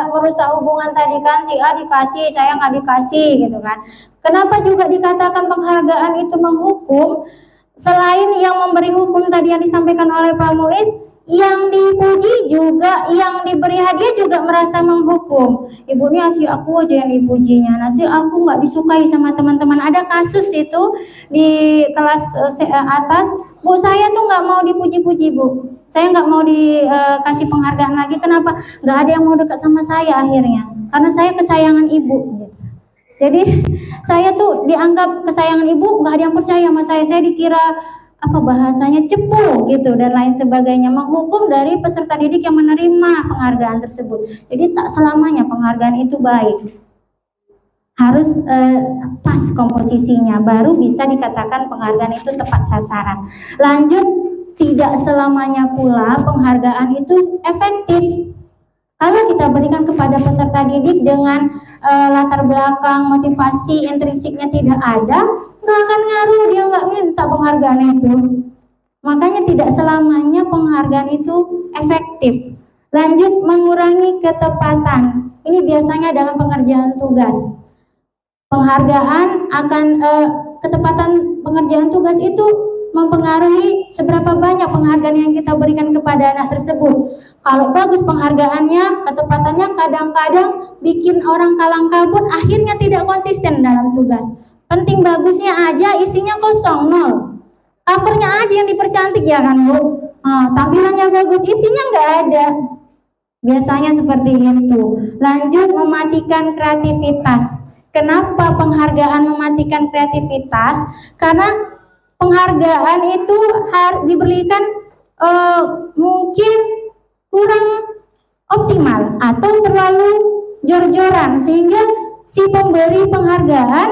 merusak hubungan tadi kan, si A dikasih, saya nggak dikasih gitu kan. Kenapa juga dikatakan penghargaan itu menghukum? Selain yang memberi hukum tadi yang disampaikan oleh Pak Muiz, yang dipuji juga, yang diberi hadiah juga merasa menghukum. Ibu ini asli aku aja yang dipujinya, nanti aku nggak disukai sama teman-teman. Ada kasus itu di kelas atas, Bu, saya tuh nggak mau dipuji-puji, Bu. Saya nggak mau dikasih penghargaan lagi. Kenapa? Nggak ada yang mau dekat sama saya akhirnya, karena saya kesayangan ibu. Gitu. Jadi saya tuh dianggap kesayangan ibu, nggak ada yang percaya sama saya. Saya dikira apa bahasanya cepu gitu dan lain sebagainya, menghukum dari peserta didik yang menerima penghargaan tersebut. Jadi tak selamanya penghargaan itu baik, harus pas komposisinya baru bisa dikatakan penghargaan itu tepat sasaran. Lanjut, tidak selamanya pula penghargaan itu efektif. Kalau kita berikan kepada peserta didik dengan latar belakang motivasi intrinsiknya tidak ada, nggak akan ngaruh, dia nggak minta penghargaan itu. Makanya tidak selamanya penghargaan itu efektif. Lanjut, mengurangi ketepatan. Ini biasanya dalam pengerjaan tugas. Penghargaan akan ketepatan pengerjaan tugas itu mempengaruhi seberapa banyak penghargaan yang kita berikan kepada anak tersebut. Kalau bagus penghargaannya, ketepatannya kadang-kadang bikin orang kalang kabut, akhirnya tidak konsisten dalam tugas. Penting bagusnya aja, isinya kosong, nol. Covernya aja yang dipercantik ya kan, Bu? Tampilannya bagus, isinya nggak ada. Biasanya seperti itu. Lanjut, mematikan kreativitas. Kenapa penghargaan mematikan kreativitas? Karena penghargaan itu harus diberikan mungkin kurang optimal atau terlalu jor-joran sehingga si pemberi penghargaan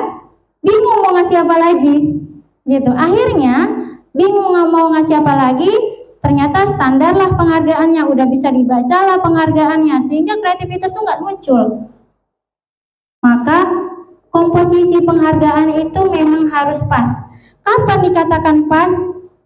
bingung mau ngasih apa lagi gitu. Akhirnya bingung mau ngasih apa lagi, ternyata standar lah penghargaannya, udah bisa dibaca lah penghargaannya sehingga kreativitas tuh nggak muncul. Maka komposisi penghargaan itu memang harus pas. Kapan dikatakan pas?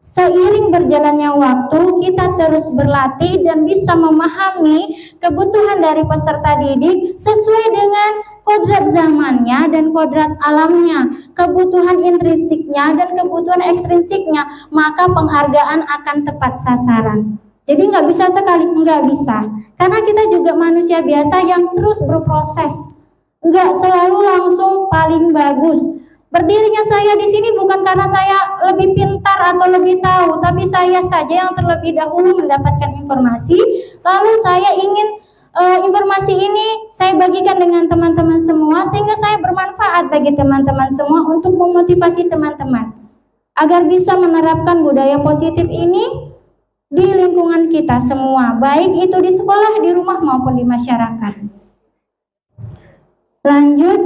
Seiring berjalannya waktu, kita terus berlatih dan bisa memahami kebutuhan dari peserta didik sesuai dengan kodrat zamannya dan kodrat alamnya, kebutuhan intrinsiknya dan kebutuhan ekstrinsiknya, maka penghargaan akan tepat sasaran. Jadi nggak bisa sekali, nggak bisa. Karena kita juga manusia biasa yang terus berproses, nggak selalu langsung paling bagus. Berdirinya saya di sini bukan karena saya lebih pintar atau lebih tahu, tapi saya saja yang terlebih dahulu mendapatkan informasi, lalu saya ingin informasi ini saya bagikan dengan teman-teman semua sehingga saya bermanfaat bagi teman-teman semua untuk memotivasi teman-teman agar bisa menerapkan budaya positif ini di lingkungan kita semua, baik itu di sekolah, di rumah maupun di masyarakat. Lanjut,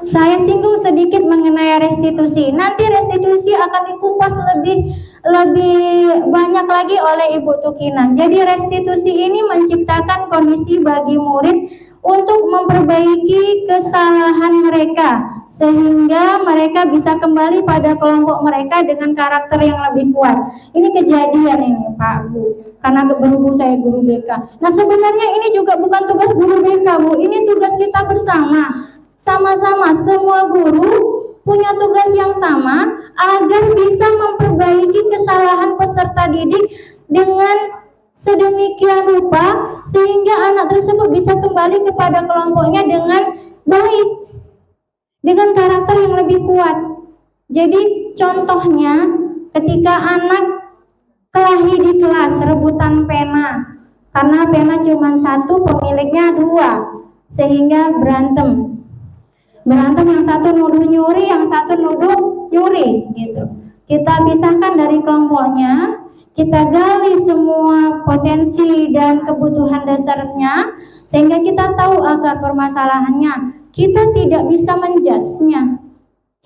saya singgung sedikit mengenai restitusi. Nanti restitusi akan dikupas lebih banyak lagi oleh Ibu Tukinan. Jadi restitusi ini menciptakan kondisi bagi murid untuk memperbaiki kesalahan mereka sehingga mereka bisa kembali pada kelompok mereka dengan karakter yang lebih kuat. Ini kejadian ini Pak Bu, karena berhubung saya guru BK. Nah sebenarnya ini juga bukan tugas guru BK Bu, ini tugas kita bersama. Sama-sama semua guru punya tugas yang sama agar bisa memperbaiki kesalahan peserta didik dengan sedemikian rupa sehingga anak tersebut bisa kembali kepada kelompoknya dengan baik, dengan karakter yang lebih kuat. Jadi contohnya ketika anak kelahi di kelas rebutan pena, karena pena cuma satu, pemiliknya dua, sehingga berantem, yang satu nuduh nyuri, yang satu nuduh nyuri gitu. Kita pisahkan dari kelompoknya, kita gali semua potensi dan kebutuhan dasarnya sehingga kita tahu akar permasalahannya. Kita tidak bisa menjudge-nya,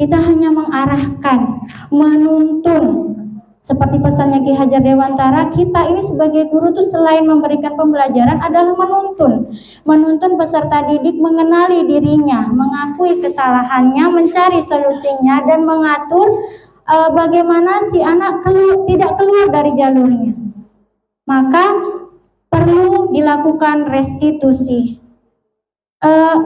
kita hanya mengarahkan, menuntun. Seperti pesannya Ki Hajar Dewantara, kita ini sebagai guru tuh selain memberikan pembelajaran adalah menuntun peserta didik mengenali dirinya, mengakui kesalahannya, mencari solusinya dan mengatur bagaimana si anak tidak keluar dari jalurnya. Maka perlu dilakukan restitusi.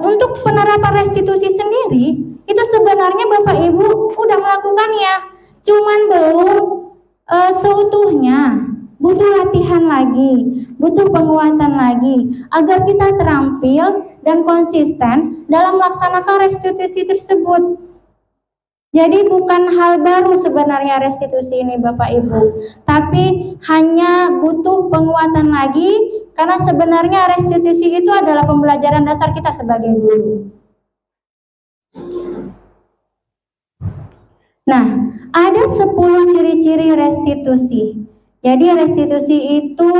Untuk penerapan restitusi sendiri itu sebenarnya Bapak Ibu udah melakukannya, cuman belum seutuhnya, butuh latihan lagi, butuh penguatan lagi agar kita terampil dan konsisten dalam melaksanakan restitusi tersebut. Jadi bukan hal baru sebenarnya restitusi ini Bapak Ibu, tapi hanya butuh penguatan lagi karena sebenarnya restitusi itu adalah pembelajaran dasar kita sebagai guru. Nah, ada 10 ciri-ciri restitusi. Jadi restitusi itu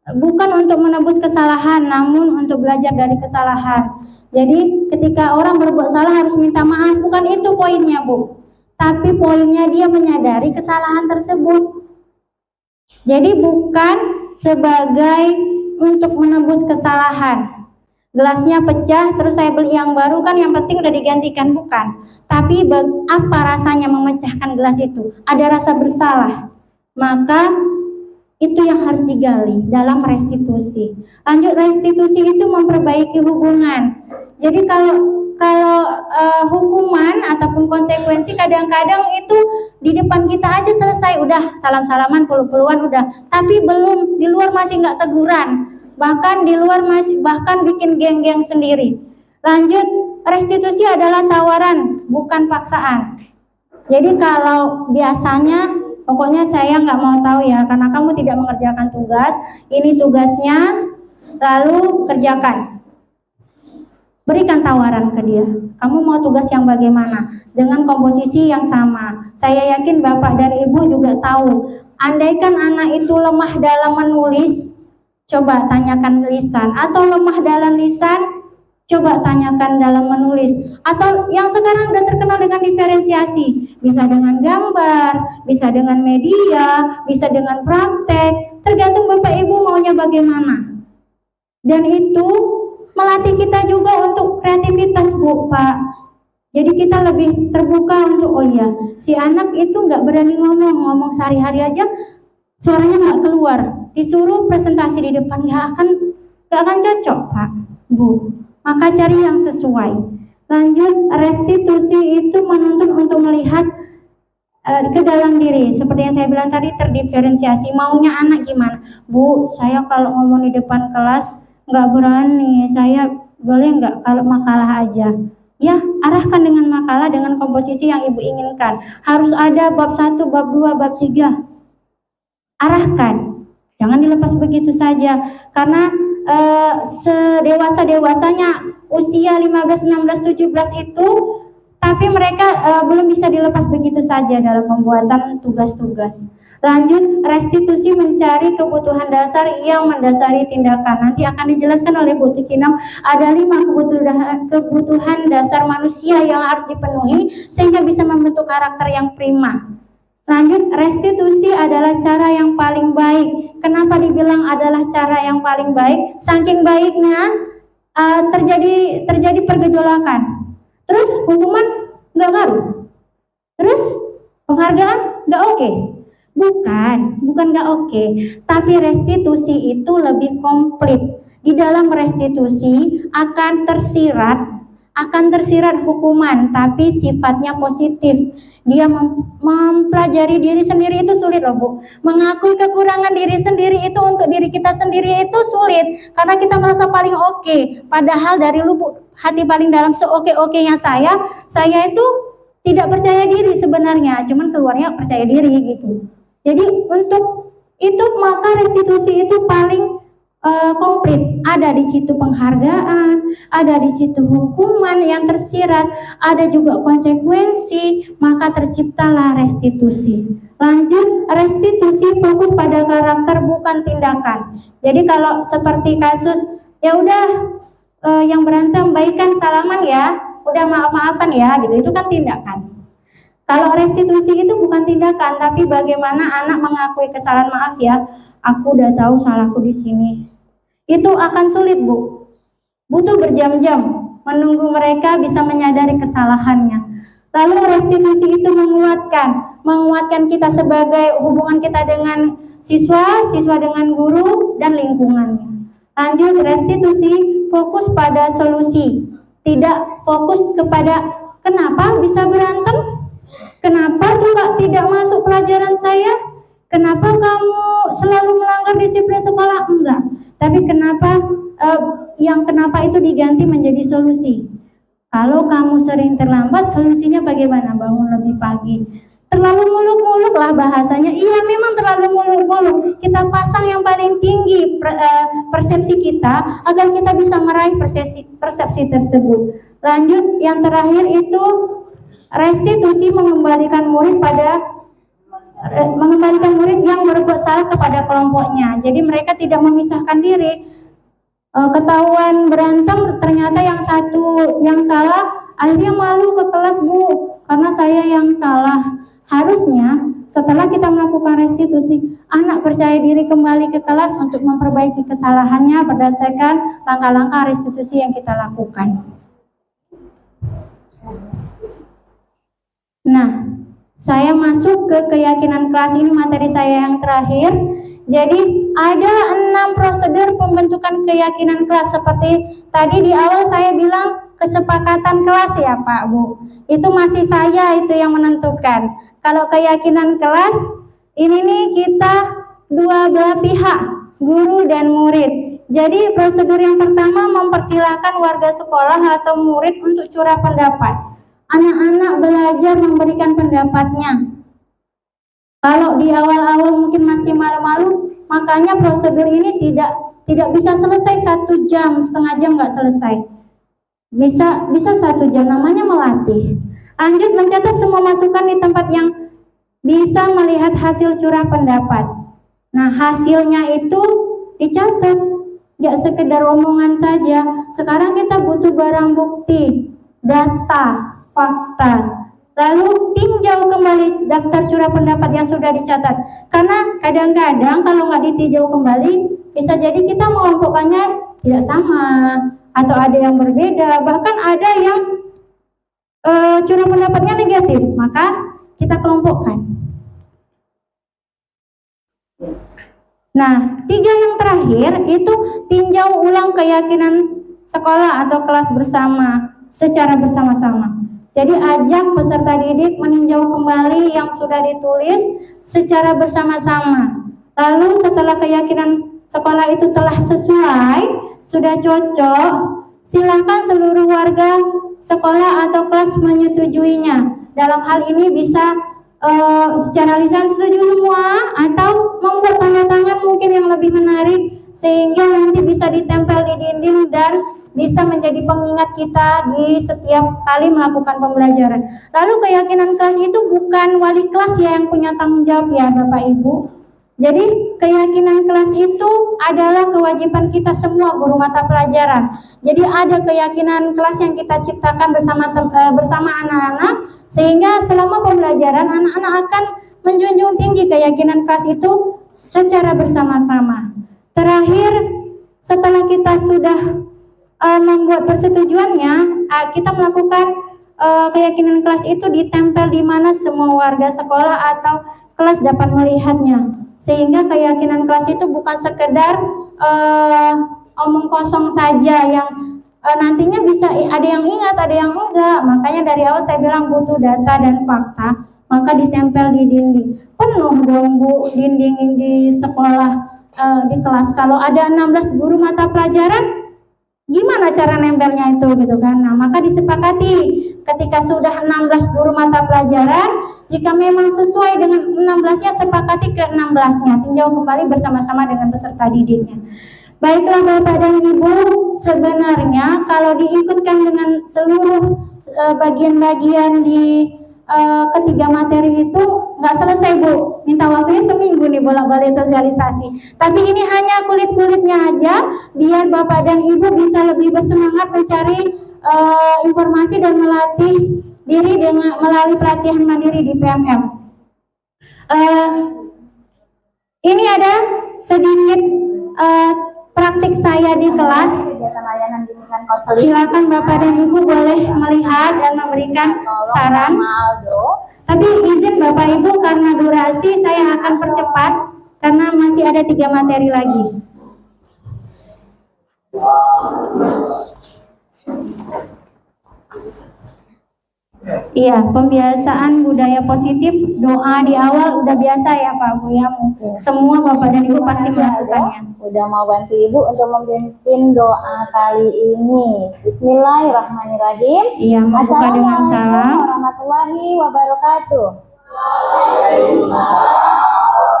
bukan untuk menebus kesalahan, namun untuk belajar dari kesalahan. Jadi ketika orang berbuat salah harus minta maaf, bukan itu poinnya Bu. Tapi poinnya dia menyadari kesalahan tersebut. Jadi bukan sebagai untuk menebus kesalahan. Gelasnya pecah terus saya beli yang baru, kan yang penting udah digantikan, bukan. Tapi apa rasanya memecahkan gelas itu? Ada rasa bersalah. Maka itu yang harus digali dalam restitusi. Lanjut, restitusi itu memperbaiki hubungan. Jadi kalau hukuman ataupun konsekuensi kadang-kadang itu di depan kita aja selesai, udah salam-salaman, peluk-pelukan udah, tapi belum, di luar masih nggak teguran, bahkan di luar masih bikin geng-geng sendiri. Lanjut, restitusi adalah tawaran, bukan paksaan. Jadi kalau biasanya pokoknya saya nggak mau tahu ya, karena kamu tidak mengerjakan tugas, ini tugasnya, lalu kerjakan. Berikan tawaran ke dia, kamu mau tugas yang bagaimana, dengan komposisi yang sama. Saya yakin Bapak dan Ibu juga tahu, andaikan anak itu lemah dalam menulis, coba tanyakan lisan, atau lemah dalam lisan, coba tanyakan dalam menulis. Atau yang sekarang udah terkenal dengan diferensiasi, bisa dengan gambar, bisa dengan media, bisa dengan praktek, tergantung Bapak Ibu maunya bagaimana. Dan itu melatih kita juga untuk kreativitas Bu, Pak. Jadi kita lebih terbuka untuk, oh iya, si anak itu nggak berani ngomong sehari-hari aja suaranya nggak keluar, disuruh presentasi di depan nggak akan cocok Pak, Bu. Maka cari yang sesuai. Lanjut, restitusi itu menuntun untuk melihat ke dalam diri. Seperti yang saya bilang tadi, terdiferensiasi. Maunya anak gimana? Bu, saya kalau ngomong di depan kelas nggak berani. Saya boleh nggak kalau makalah aja? Ya, arahkan dengan makalah dengan komposisi yang Ibu inginkan. Harus ada bab 1, bab 2, bab 3. Arahkan. Jangan dilepas begitu saja. Karena sedewasa-dewasanya usia 15, 16, 17 itu, tapi mereka belum bisa dilepas begitu saja dalam pembuatan tugas-tugas. Lanjut, restitusi mencari kebutuhan dasar yang mendasari tindakan. Nanti akan dijelaskan oleh Bu Tikinam, ada 5 kebutuhan dasar manusia yang harus dipenuhi sehingga bisa membentuk karakter yang prima. Lanjut, restitusi adalah cara yang paling baik. Kenapa dibilang adalah cara yang paling baik? Saking baiknya terjadi pergejolakan. Terus hukuman nggak ngaruh. Terus penghargaan nggak oke. Bukan nggak oke. Tapi restitusi itu lebih komplit. Di dalam restitusi akan tersirat hukuman, tapi sifatnya positif. Dia mempelajari diri sendiri itu sulit loh Bu. Mengakui kekurangan diri sendiri itu untuk diri kita sendiri itu sulit, karena kita merasa paling oke. Padahal dari lubuk hati paling dalam seoke-okenya saya itu tidak percaya diri sebenarnya, cuman keluarnya percaya diri gitu. Jadi untuk itu maka restitusi itu paling komplit. Ada di situ penghargaan, ada di situ hukuman yang tersirat, ada juga konsekuensi, maka terciptalah restitusi. Lanjut, restitusi fokus pada karakter bukan tindakan. Jadi kalau seperti kasus ya udah yang berantem baikan salaman ya, udah maaf-maafan ya gitu, itu kan tindakan. Kalau restitusi itu bukan tindakan, tapi bagaimana anak mengakui kesalahan, maaf ya, aku udah tahu salahku di sini. Itu akan sulit Bu. Butuh berjam-jam menunggu mereka bisa menyadari kesalahannya. Lalu restitusi itu menguatkan kita sebagai hubungan kita dengan siswa dengan guru dan lingkungannya. Lanjut, restitusi fokus pada solusi, tidak fokus kepada kenapa bisa berantem. Kenapa suka tidak masuk pelajaran saya? Kenapa kamu selalu melanggar disiplin sekolah? Enggak. Tapi kenapa yang kenapa itu diganti menjadi solusi? Kalau kamu sering terlambat, solusinya bagaimana? Bangun lebih pagi. Terlalu muluk-muluk lah bahasanya. Iya, memang terlalu muluk-muluk. Kita pasang yang paling tinggi persepsi kita agar kita bisa meraih persepsi tersebut. Lanjut, yang terakhir itu restitusi, mengembalikan murid yang berbuat salah kepada kelompoknya. Jadi mereka tidak memisahkan diri. Ketahuan berantem, ternyata yang satu yang salah, akhirnya malu ke kelas, Bu, karena saya yang salah. Harusnya setelah kita melakukan restitusi, anak percaya diri kembali ke kelas untuk memperbaiki kesalahannya berdasarkan langkah-langkah restitusi yang kita lakukan. Nah, saya masuk ke keyakinan kelas, ini materi saya yang terakhir. Jadi ada 6 prosedur pembentukan keyakinan kelas. Seperti tadi di awal saya bilang kesepakatan kelas ya Pak Bu. Itu masih saya itu yang menentukan. Kalau keyakinan kelas ini nih kita dua belah pihak, guru dan murid. Jadi prosedur yang pertama, mempersilahkan warga sekolah atau murid untuk curah pendapat. Anak-anak belajar memberikan pendapatnya. Kalau di awal-awal mungkin masih malu-malu, makanya prosedur ini tidak bisa selesai 1 jam, setengah jam nggak selesai. Bisa 1 jam, namanya melatih. Lanjut, mencatat semua masukan di tempat yang bisa melihat hasil curah pendapat. Nah, hasilnya itu dicatat, nggak sekedar omongan saja. Sekarang kita butuh barang bukti, data, fakta. Lalu tinjau kembali daftar curah pendapat yang sudah dicatat. Karena kadang-kadang kalau nggak ditinjau kembali, bisa jadi kita mengelompokkannya tidak sama atau ada yang berbeda. Bahkan ada yang curah pendapatnya negatif, maka kita kelompokkan. Nah, 3 yang terakhir itu tinjau ulang keyakinan sekolah atau kelas bersama secara bersama-sama. Jadi ajak peserta didik meninjau kembali yang sudah ditulis secara bersama-sama. Lalu setelah keyakinan sekolah itu telah sesuai, sudah cocok, silakan seluruh warga sekolah atau kelas menyetujuinya. Dalam hal ini bisa secara lisan setuju semua atau membuat tanda tangan mungkin yang lebih menarik sehingga nanti bisa ditempel di dinding dan bisa menjadi pengingat kita di setiap kali melakukan pembelajaran. Lalu keyakinan kelas itu bukan wali kelas ya yang punya tanggung jawab ya Bapak Ibu. Jadi keyakinan kelas itu adalah kewajiban kita semua guru mata pelajaran. Jadi ada keyakinan kelas yang kita ciptakan bersama anak-anak sehingga selama pembelajaran anak-anak akan menjunjung tinggi keyakinan kelas itu secara bersama-sama. Terakhir, setelah kita sudah membuat persetujuannya, kita melakukan keyakinan kelas itu ditempel di mana semua warga sekolah atau kelas dapat melihatnya, sehingga keyakinan kelas itu bukan sekedar omong kosong saja yang nantinya bisa ada yang ingat, ada yang enggak. Makanya dari awal saya bilang butuh data dan fakta, maka ditempel di dinding. Penuh dong Bu dinding di sekolah, di kelas. Kalau ada 16 guru mata pelajaran, gimana cara nempelnya itu gitu kan. Nah, maka disepakati ketika sudah 16 guru mata pelajaran, jika memang sesuai dengan 16-nya, sepakati ke 16-nya, tinjau kembali bersama-sama dengan peserta didiknya. Baiklah Bapak dan Ibu, sebenarnya kalau diikutkan dengan seluruh bagian-bagian di ketiga materi itu nggak selesai Bu, minta waktunya seminggu nih bolak-balik sosialisasi. Tapi ini hanya kulit-kulitnya aja, biar Bapak dan Ibu bisa lebih bersemangat mencari informasi dan melatih diri dengan melalui pelatihan mandiri di PMM. Ini ada sedikit praktik saya di kelas. Silakan Bapak dan Ibu boleh melihat dan memberikan saran. Tapi izin Bapak Ibu, karena durasi saya akan percepat karena masih ada 3 materi lagi. Iya, pembiasaan budaya positif, doa di awal udah biasa ya Pak Bu ya. Semua Bapak dan Ibu pasti melakukannya. Udah mau bantu Ibu untuk memimpin doa kali ini. Bismillahirrahmanirrahim. Iya, membuka dengan Assalamualaikum salam. warahmatullahi wabarakatuh.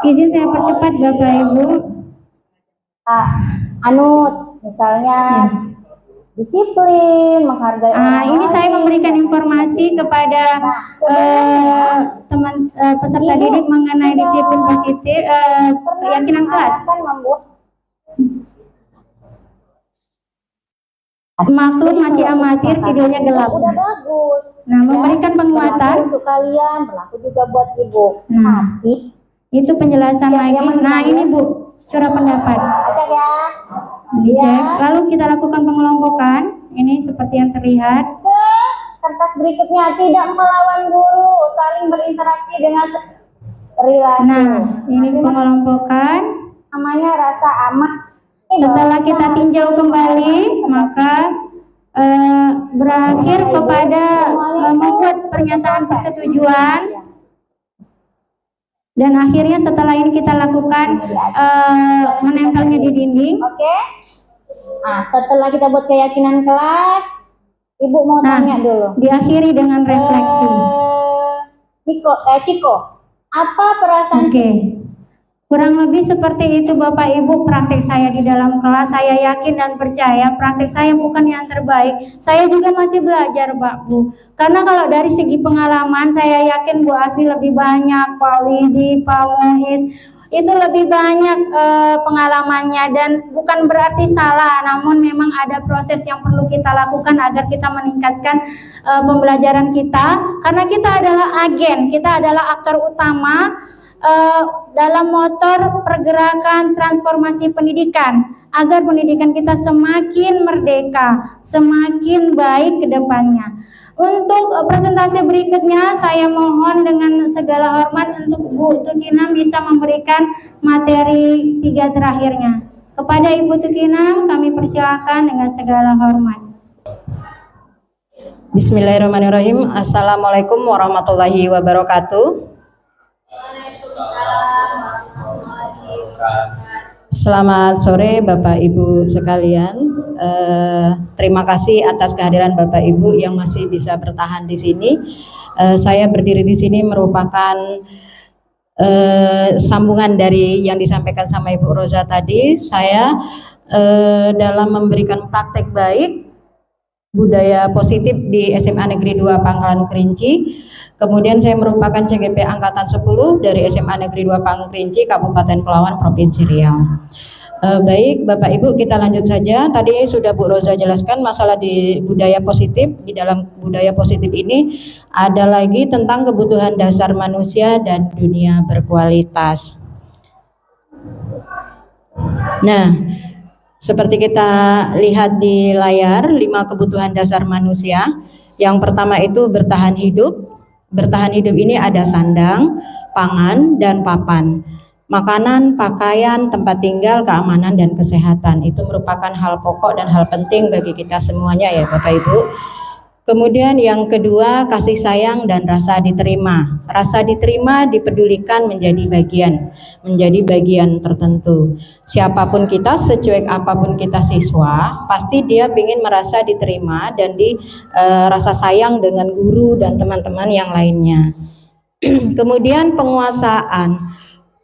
Izin saya percepat Bapak Ibu. Anut, misalnya disiplin, menghargai orang Ini saya lain. memberikan informasi kepada teman peserta didik mengenai disiplin positif, keyakinan kelas. Kan membuat Maklum masih amatir, videonya gelap. udah bagus. Nah, memberikan penguatan. Berlaku untuk kalian, berlaku juga buat Ibu. Nah. Tapi Itu penjelasan lagi. Nah, ini Bu, curah pendapat. acak ya. Dicek. Lalu kita lakukan pengelompokan. Ini seperti yang terlihat. Ke kertas berikutnya, tidak melawan guru, saling berinteraksi dengan perilaku. Nah, ini pengelompokan. Namanya rasa aman. Setelah kita tinjau kembali, maka berakhir kepada membuat pernyataan persetujuan. Dan akhirnya setelah ini kita lakukan menempelnya di dinding. Oke. Nah, setelah kita buat keyakinan kelas, Ibu mau tanya dulu. Diakhiri dengan refleksi. Ciko, apa perasaan? Oke. Kurang lebih seperti itu Bapak Ibu praktek saya di dalam kelas. Saya yakin dan percaya praktek saya bukan yang terbaik. Saya juga masih belajar Pak Bu. Karena kalau dari segi pengalaman saya yakin Bu Asni lebih banyak, Pak Widi, Pak Muiz itu lebih banyak pengalamannya, dan bukan berarti salah, namun memang ada proses yang perlu kita lakukan agar kita meningkatkan pembelajaran kita, karena kita adalah agen, kita adalah aktor utama dalam motor pergerakan transformasi pendidikan, agar pendidikan kita semakin merdeka, semakin baik ke depannya. Untuk presentasi berikutnya, saya mohon dengan segala hormat untuk Bu Tukinam bisa memberikan materi 3 terakhirnya. Kepada Ibu Tukinam, kami persilakan dengan segala hormat. Bismillahirrahmanirrahim. Assalamualaikum warahmatullahi wabarakatuh. Selamat sore Bapak Ibu sekalian. Terima kasih atas kehadiran Bapak Ibu yang masih bisa bertahan di sini. Saya berdiri di sini merupakan sambungan dari yang disampaikan sama Ibu Roza tadi. Saya dalam memberikan praktek baik budaya positif di SMA Negeri 2 Pangkalan Kerinci. Kemudian saya merupakan CGP Angkatan 10 dari SMA Negeri 2 Pangkalan Kerinci, Kabupaten Pelawan, Provinsi Riau. Baik Bapak Ibu, kita lanjut saja. Tadi sudah Bu Roza jelaskan masalah di budaya positif. Di dalam budaya positif ini ada lagi tentang kebutuhan dasar manusia dan dunia berkualitas. Nah, seperti kita lihat di layar, 5 kebutuhan dasar manusia. Yang pertama itu bertahan hidup. Bertahan hidup ini ada sandang, pangan, dan papan. Makanan, pakaian, tempat tinggal, keamanan, dan kesehatan. Itu merupakan hal pokok dan hal penting bagi kita semuanya ya Bapak Ibu. Kemudian yang kedua, kasih sayang dan rasa diterima. Rasa diterima, dipedulikan menjadi bagian tertentu. Siapapun kita, secuek apapun kita siswa, pasti dia ingin merasa diterima dan rasa sayang dengan guru dan teman-teman yang lainnya. Kemudian penguasaan.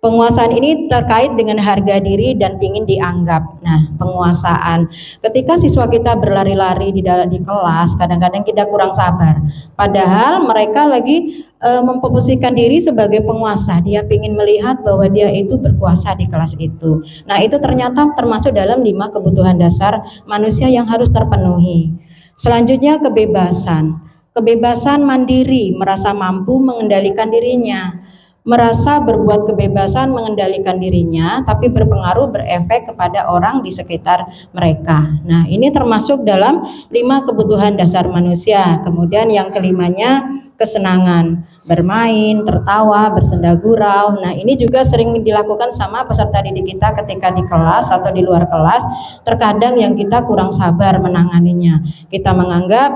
Penguasaan ini terkait dengan harga diri dan ingin dianggap. Nah, penguasaan. Ketika siswa kita berlari-lari di kelas, kadang-kadang kita kurang sabar. Padahal mereka lagi memposisikan diri sebagai penguasa. Dia ingin melihat bahwa dia itu berkuasa di kelas itu. Nah, itu ternyata termasuk dalam 5 kebutuhan dasar manusia yang harus terpenuhi. Selanjutnya kebebasan. Kebebasan mandiri, merasa mampu mengendalikan dirinya. Merasa berbuat kebebasan mengendalikan dirinya, tapi berpengaruh berefek kepada orang di sekitar mereka. Nah, ini termasuk dalam 5 kebutuhan dasar manusia. Kemudian yang kelimanya kesenangan, bermain, tertawa, bersenda gurau. Nah, ini juga sering dilakukan sama peserta didik kita ketika di kelas atau di luar kelas. Terkadang yang kita kurang sabar menanganinya. Kita menganggap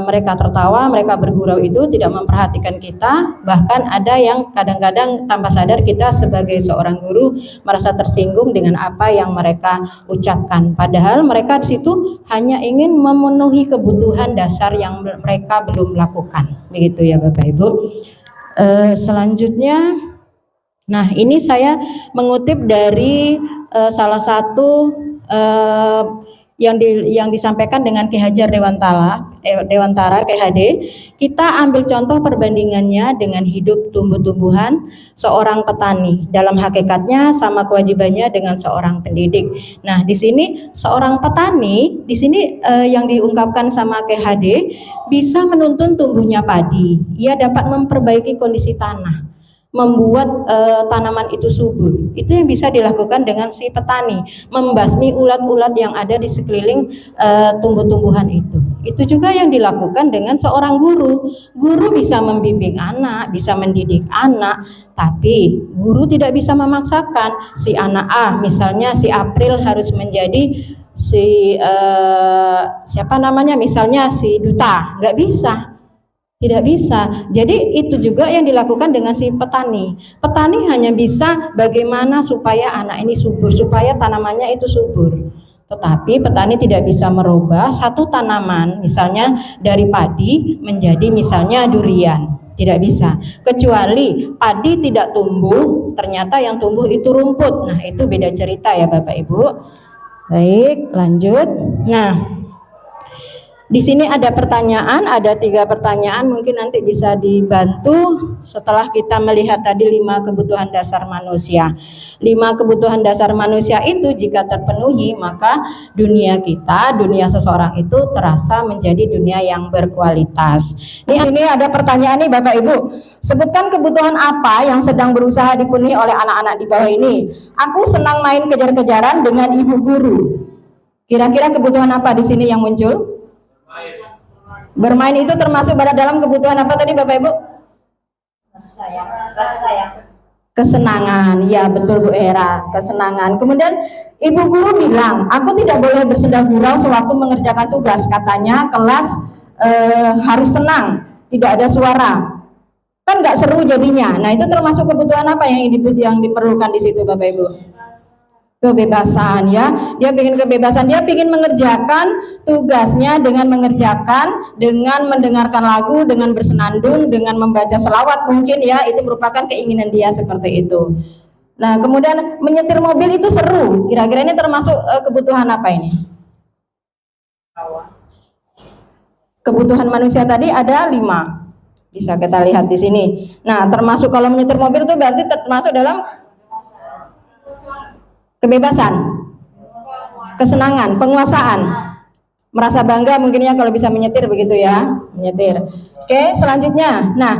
mereka tertawa, mereka bergurau itu tidak memperhatikan kita, bahkan ada yang kadang-kadang tanpa sadar kita sebagai seorang guru merasa tersinggung dengan apa yang mereka ucapkan. Padahal mereka di situ hanya ingin memenuhi kebutuhan dasar yang mereka belum lakukan. Begitu ya Bapak Ibu. Selanjutnya, nah ini saya mengutip dari salah satu yang disampaikan dengan Ki Hajar Dewantara KHD. Kita ambil contoh perbandingannya dengan hidup tumbuh-tumbuhan seorang petani. Dalam hakikatnya sama kewajibannya dengan seorang pendidik. Nah, di sini seorang petani, di sini yang diungkapkan sama KHD bisa menuntun tumbuhnya padi. Ia dapat memperbaiki kondisi tanah, membuat tanaman itu subur. Itu yang bisa dilakukan dengan si petani, membasmi ulat-ulat yang ada di sekeliling tumbuh-tumbuhan itu. Itu juga yang dilakukan dengan seorang guru. Guru bisa membimbing anak, bisa mendidik anak, tapi guru tidak bisa memaksakan si anak A, misalnya si April harus menjadi si misalnya si Duta, nggak bisa. Tidak bisa. Jadi itu juga yang dilakukan dengan si petani. Petani hanya bisa bagaimana supaya anak ini subur, supaya tanamannya itu subur. Tetapi petani tidak bisa merubah satu tanaman, misalnya dari padi menjadi misalnya durian. Tidak bisa. Kecuali padi tidak tumbuh, ternyata yang tumbuh itu rumput. Nah, itu beda cerita ya Bapak Ibu. Baik, lanjut. Nah, di sini ada pertanyaan, ada 3 pertanyaan, mungkin nanti bisa dibantu setelah kita melihat tadi 5 kebutuhan dasar manusia. 5 kebutuhan dasar manusia itu jika terpenuhi, maka dunia kita, dunia seseorang itu terasa menjadi dunia yang berkualitas. Di sini ada pertanyaan nih Bapak Ibu. Sebutkan kebutuhan apa yang sedang berusaha dipenuhi oleh anak-anak di bawah ini. Aku senang main kejar-kejaran dengan ibu guru. Kira-kira kebutuhan apa di sini yang muncul? Bermain itu termasuk pada dalam kebutuhan apa tadi Bapak Ibu? Kesenangan, ya betul Bu Hera, kesenangan. Kemudian ibu guru bilang, aku tidak boleh bersenda gurau sewaktu mengerjakan tugas. Katanya kelas harus tenang, tidak ada suara. Kan nggak seru jadinya. Nah itu termasuk kebutuhan apa yang diperlukan di situ Bapak Ibu? Kebebasan ya, dia ingin kebebasan, dia ingin mengerjakan tugasnya dengan mendengarkan lagu, dengan bersenandung, dengan membaca selawat mungkin ya, itu merupakan keinginan dia seperti itu. Nah kemudian menyetir mobil itu seru, kira-kira ini termasuk kebutuhan apa ini? Kebutuhan manusia tadi ada 5, bisa kita lihat di sini. Nah termasuk kalau menyetir mobil itu berarti termasuk dalam kebebasan, kesenangan, penguasaan, merasa bangga mungkin ya kalau bisa menyetir begitu ya, menyetir. Oke, selanjutnya. Nah,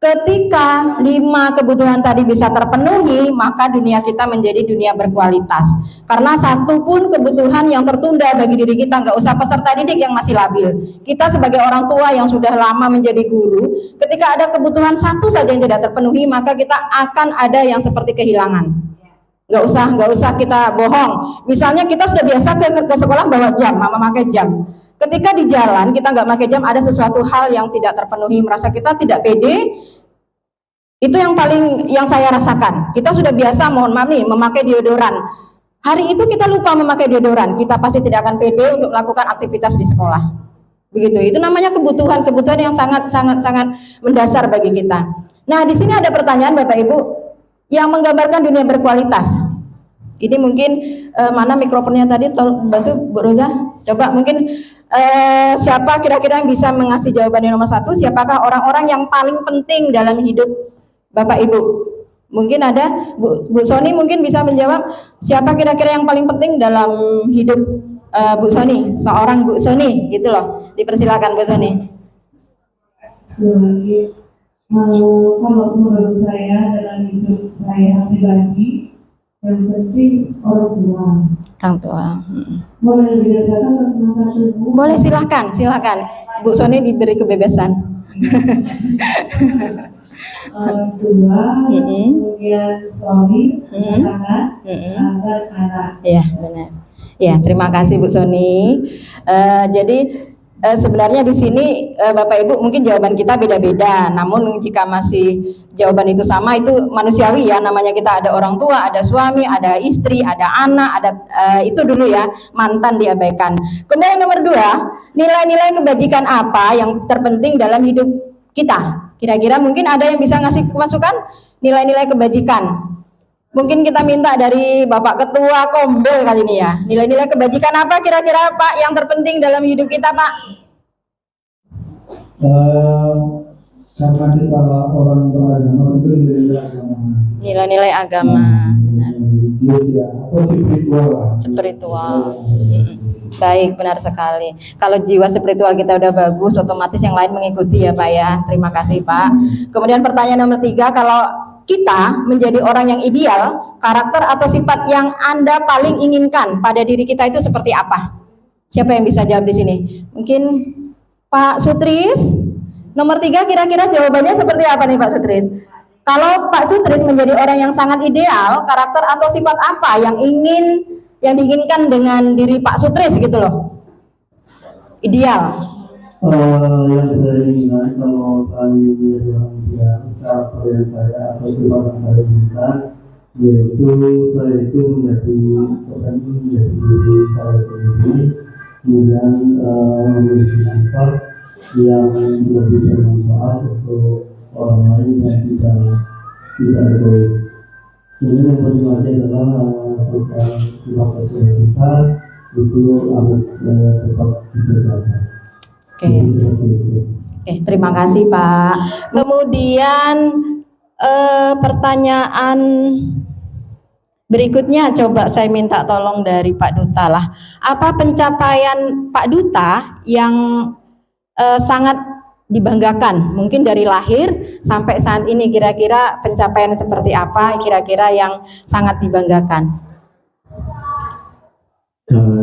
ketika 5 kebutuhan tadi bisa terpenuhi, maka dunia kita menjadi dunia berkualitas. Karena satu pun kebutuhan yang tertunda bagi diri kita, nggak usah peserta didik yang masih labil. Kita sebagai orang tua yang sudah lama menjadi guru, ketika ada kebutuhan satu saja yang tidak terpenuhi, maka kita akan ada yang seperti kehilangan. Nggak usah kita bohong. Misalnya kita sudah biasa ke sekolah bawa jam, mama pakai jam. Ketika di jalan kita nggak pakai jam, ada sesuatu hal yang tidak terpenuhi, merasa kita tidak pede. Itu yang saya rasakan. Kita sudah biasa, mohon maaf nih, memakai deodoran. Hari itu kita lupa memakai deodoran, kita pasti tidak akan pede untuk melakukan aktivitas di sekolah. Begitu. Itu namanya kebutuhan yang sangat mendasar bagi kita. Nah, di sini ada pertanyaan Bapak Ibu yang menggambarkan dunia berkualitas. Ini mungkin mana mikrofonnya tadi, tolong bantu Bu Roza. Coba mungkin siapa kira-kira yang bisa mengasih jawaban yang nomor 1? Siapakah orang-orang yang paling penting dalam hidup Bapak Ibu? Mungkin ada Bu Soni mungkin bisa menjawab. Siapa kira-kira yang paling penting dalam hidup Bu Soni? Seorang Bu Soni gitu loh. Dipersilakan Bu Soni. Kalau menurut saya dalam hidup saya pribadi, yang penting orang tua. Orang tua. Boleh dibacakan atau cuma satu? Boleh, silakan. Bu Soni diberi kebebasan. Orang tua, kemudian suami, pasangan, anak-anak. Iya, benar. Ya, terima kasih Bu Soni. Jadi sebenarnya di sini Bapak Ibu mungkin jawaban kita beda-beda. Namun jika masih jawaban itu sama, itu manusiawi ya. Namanya kita ada orang tua, ada suami, ada istri, ada anak, ada itu dulu ya, mantan diabaikan. Kemudian yang nomor 2, nilai-nilai kebajikan apa yang terpenting dalam hidup kita? Kira-kira mungkin ada yang bisa ngasih masukan nilai-nilai kebajikan. Mungkin kita minta dari Bapak Ketua Kombel kali ini ya. Nilai-nilai kebajikan apa kira-kira Pak yang terpenting dalam hidup kita Pak? Karena kita orang beragama itu nilai agama. Nilai-nilai agama, benar. Ya, atau spiritual lah. Spiritual. Baik, benar sekali. Kalau jiwa spiritual kita udah bagus, otomatis yang lain mengikuti ya Pak ya. Terima kasih Pak. Kemudian pertanyaan nomor 3, kalau kita menjadi orang yang ideal, karakter atau sifat yang Anda paling inginkan pada diri kita itu seperti apa? Siapa yang bisa jawab di sini? Mungkin Pak Sutris? Nomor 3 kira-kira jawabannya seperti apa nih Pak Sutris? Kalau Pak Sutris menjadi orang yang sangat ideal, karakter atau sifat apa yang diinginkan dengan diri Pak Sutris gitu loh? Ideal. Yang saya inginkan kalau saya menjadi orang ideal, karakter yang saya atau sifat yang saya inginkan, yaitu saya itu menjadi diri saya sendiri, kemudian memiliki sifat yang lebih bermanfaat untuk orang lain dan tidak egois. Kemudian yang penting lagi adalah sifat sosial kita itu harus tetap dijaga. Oke, terima kasih Pak. Kemudian pertanyaan berikutnya coba saya minta tolong dari Pak Duta lah. Apa pencapaian Pak Duta yang sangat dibanggakan? Mungkin dari lahir sampai saat ini kira-kira pencapaian seperti apa kira-kira yang sangat dibanggakan?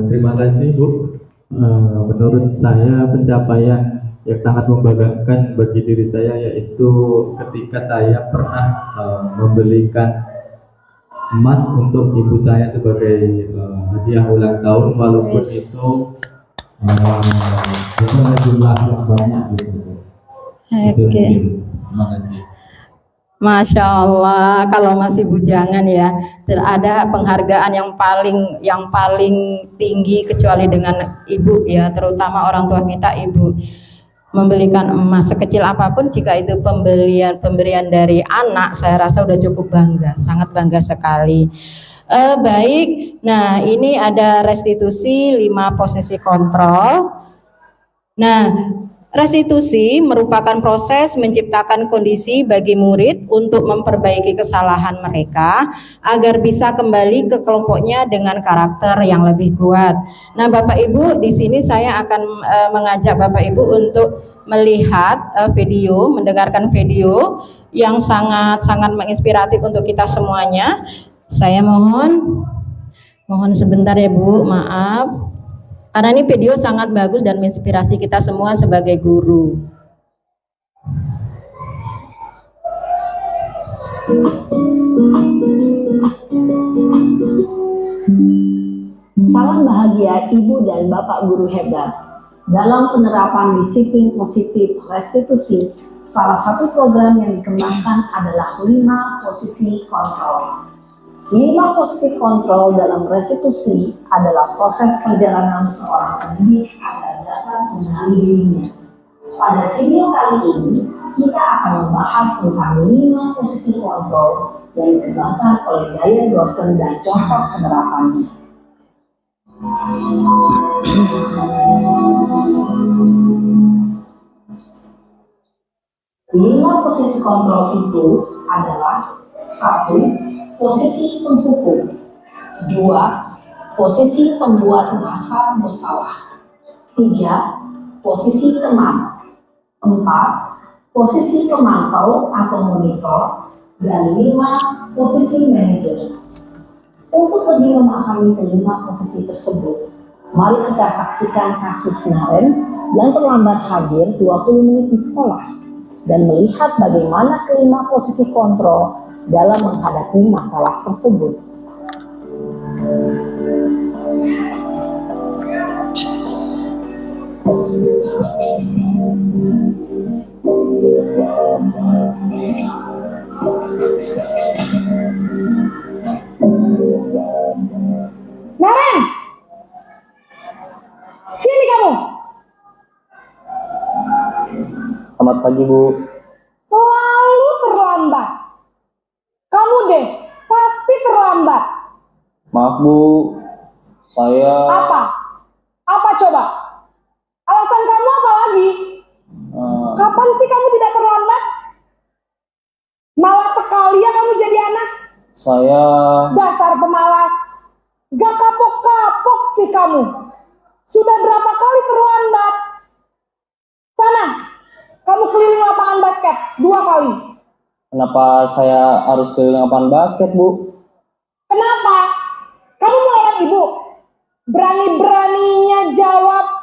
Terima kasih Bu. Menurut saya pencapaian yang sangat membanggakan bagi diri saya yaitu ketika saya pernah membelikan emas untuk ibu saya sebagai hadiah ulang tahun, walaupun itu bukan jumlah yang banyak gitu. Oke. Terima kasih. Masya Allah, kalau masih bujangan ya, tidak ada penghargaan yang paling tinggi kecuali dengan ibu ya, terutama orang tua kita ibu. Membelikan emas sekecil apapun, jika itu pemberian dari anak, saya rasa udah cukup bangga, sangat bangga sekali. Baik, nah ini ada restitusi 5 posisi kontrol. Nah, restitusi merupakan proses menciptakan kondisi bagi murid untuk memperbaiki kesalahan mereka agar bisa kembali ke kelompoknya dengan karakter yang lebih kuat. Nah, Bapak Ibu, di sini saya akan mengajak Bapak Ibu untuk melihat video, mendengarkan video yang sangat-sangat menginspiratif untuk kita semuanya. Saya mohon sebentar ya Bu, maaf. Karena ini video sangat bagus dan menginspirasi kita semua sebagai guru. Salam bahagia Ibu dan Bapak guru hebat. Dalam penerapan disiplin positif restitusi, salah satu program yang dikembangkan adalah 5 posisi kontrol. 5 posisi kontrol dalam restitusi adalah proses perjalanan seorang pendidik agar dapat mengenali dirinya. Pada video kali ini, kita akan membahas tentang 5 posisi kontrol yang dikembangkan oleh gaya dosen dan contoh penerapannya. 5 posisi kontrol itu adalah 1. Posisi penghukum. 2. Posisi pembuat merasa bersalah. 3. Posisi teman. 4. Posisi pemantau atau monitor. Dan 5. Posisi manajer. Untuk lebih memahami kelima posisi tersebut, mari kita saksikan kasus Naren yang terlambat hadir 20 menit di sekolah dan melihat bagaimana kelima posisi kontrol dalam menghadapi masalah tersebut. Naren, sini kamu. Selamat pagi, Bu. Selalu terlambat. Kamu deh, pasti terlambat. Maaf, Bu. Saya Apa? Apa coba? Alasan kamu apa lagi? Kapan sih kamu tidak terlambat? Malas sekali ya kamu jadi anak. saya Dasar pemalas. Gak kapok-kapok sih kamu. Sudah berapa kali terlambat? Sana, kamu keliling lapangan basket 2 kali. Kenapa saya harus keliling lapangan basket, Bu? Kenapa? Kamu melawan ibu? Berani-beraninya jawab.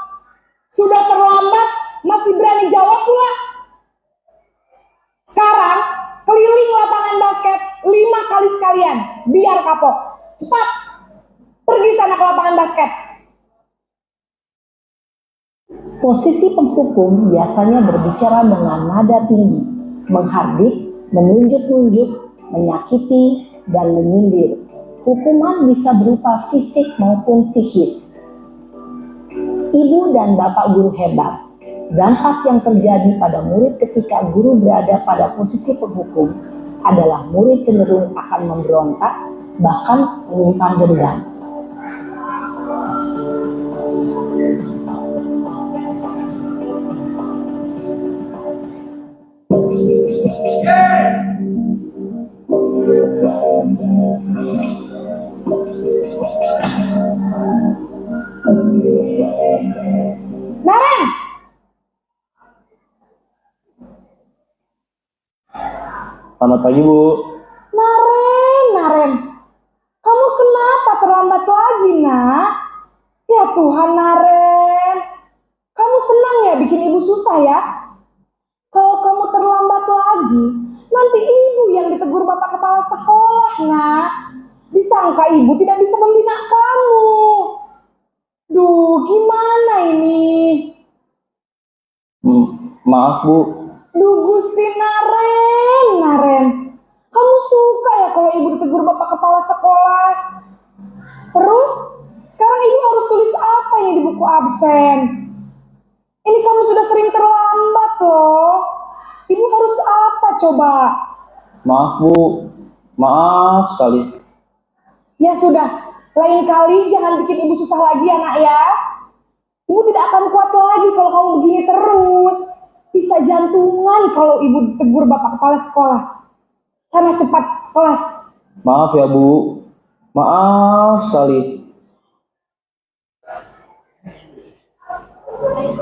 Sudah terlambat, masih berani jawab pula. Sekarang, keliling lapangan basket 5 kali sekalian. Biar kapok. Cepat. Pergi sana ke lapangan basket. Posisi penghukum biasanya berbicara dengan nada tinggi, menghardik, menunjuk-nunjuk, menyakiti, dan menyindir. Hukuman bisa berupa fisik maupun psikis. Ibu dan bapak guru hebat. Dampak yang terjadi pada murid ketika guru berada pada posisi penghukum adalah murid cenderung akan memberontak, bahkan menyimpan dendam. Naren! Selamat pagi, Bu. Naren, kamu kenapa terlambat lagi, nak? Ya Tuhan, Naren, kamu senang ya bikin ibu susah ya? Kalau kamu terlambat lagi, nanti ibu yang ditegur bapak kepala sekolah, nak. Disangka ibu tidak bisa membina kamu. Duh, gimana ini? Maaf, Bu. Duh, Gusti Naren, kamu suka ya kalau ibu ditegur bapak kepala sekolah? Terus, sekarang ibu harus tulis apa yang di buku absen? Ini kamu sudah sering terlambat loh. Ibu harus apa coba? Maaf, Bu. Maaf sekali. Ya sudah, lain kali jangan bikin ibu susah lagi ya, nak ya. Ibu tidak akan kuat lagi kalau kamu begini terus. Bisa jantungan kalau ibu ditegur bapak kepala sekolah. Sana cepat kelas. Maaf ya, Bu. Maaf sekali.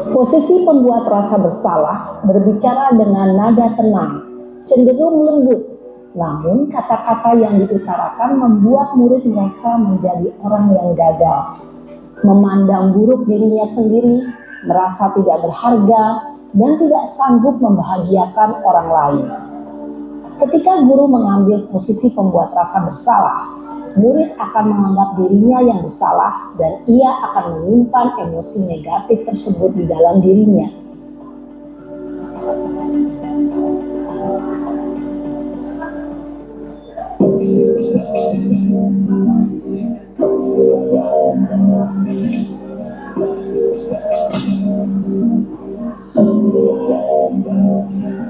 Posisi pembuat rasa bersalah berbicara dengan nada tenang, cenderung lembut. Namun kata-kata yang diutarakan membuat murid merasa menjadi orang yang gagal, memandang buruk dirinya sendiri, merasa tidak berharga, dan tidak sanggup membahagiakan orang lain. Ketika guru mengambil posisi pembuat rasa bersalah, murid akan menganggap dirinya yang bersalah dan ia akan menyimpan emosi negatif tersebut di dalam dirinya.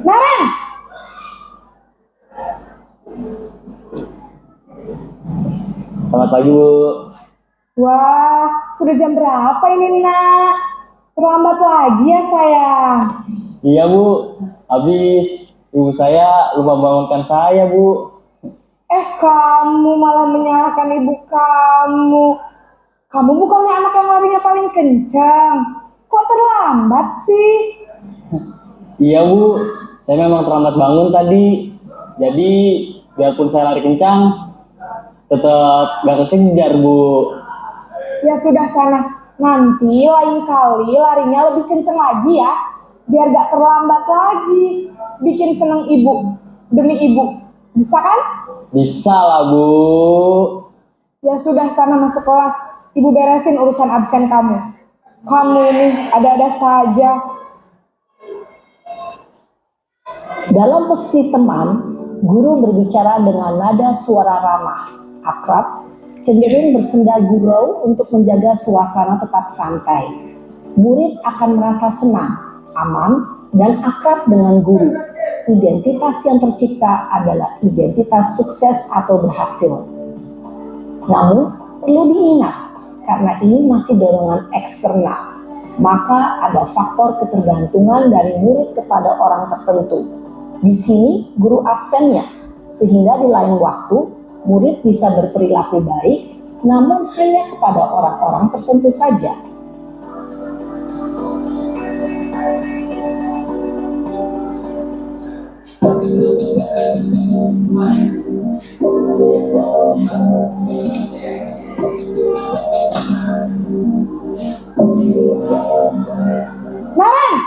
Naren! Selamat pagi, Bu. Wah, sudah jam berapa ini, nak? Terlambat lagi ya, sayang. Iya, Bu. Habis ibu saya lupa bangunkan saya, Bu. Kamu malah menyalahkan ibu kamu. Kamu bukannya anak yang larinya paling kencang. Kok terlambat sih? Iya, Bu. Saya memang terlambat bangun tadi. Jadi, biarpun saya lari kencang, tetap gak kekejar, Bu. Ya sudah sana. Nanti lain kali larinya lebih kencang lagi ya. Biar gak terlambat lagi. Bikin seneng ibu. Demi ibu. Bisa kan? Bisa lah, Bu. Ya sudah sana masuk kelas. Ibu beresin urusan absen kamu. Kamu ini ada-ada saja. Dalam posisi teman, guru berbicara dengan nada suara ramah, akrab, cenderung bersenda gurau untuk menjaga suasana tetap santai. Murid akan merasa senang, aman, dan akrab dengan guru. Identitas yang tercipta adalah identitas sukses atau berhasil. Namun, perlu diingat, karena ini masih dorongan eksternal, maka ada faktor ketergantungan dari murid kepada orang tertentu. Di sini, guru absennya, sehingga di lain waktu, murid bisa berperilaku baik, namun hanya kepada orang-orang tertentu saja. Naren!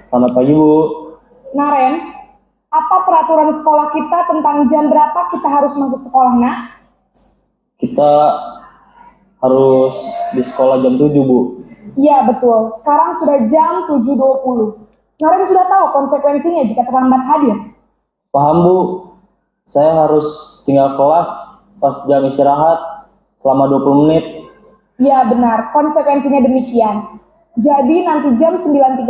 Selamat pagi, Bu. Naren, apa peraturan sekolah kita tentang jam berapa kita harus masuk sekolah, nak? Kita harus di sekolah jam 7, Bu. Iya, betul. Sekarang sudah jam 7.20. Naren sudah tahu konsekuensinya jika terlambat hadir. Paham, Bu. Saya harus tinggal kelas pas jam istirahat selama 20 menit. Iya, benar. Konsekuensinya demikian. Jadi nanti jam 9.30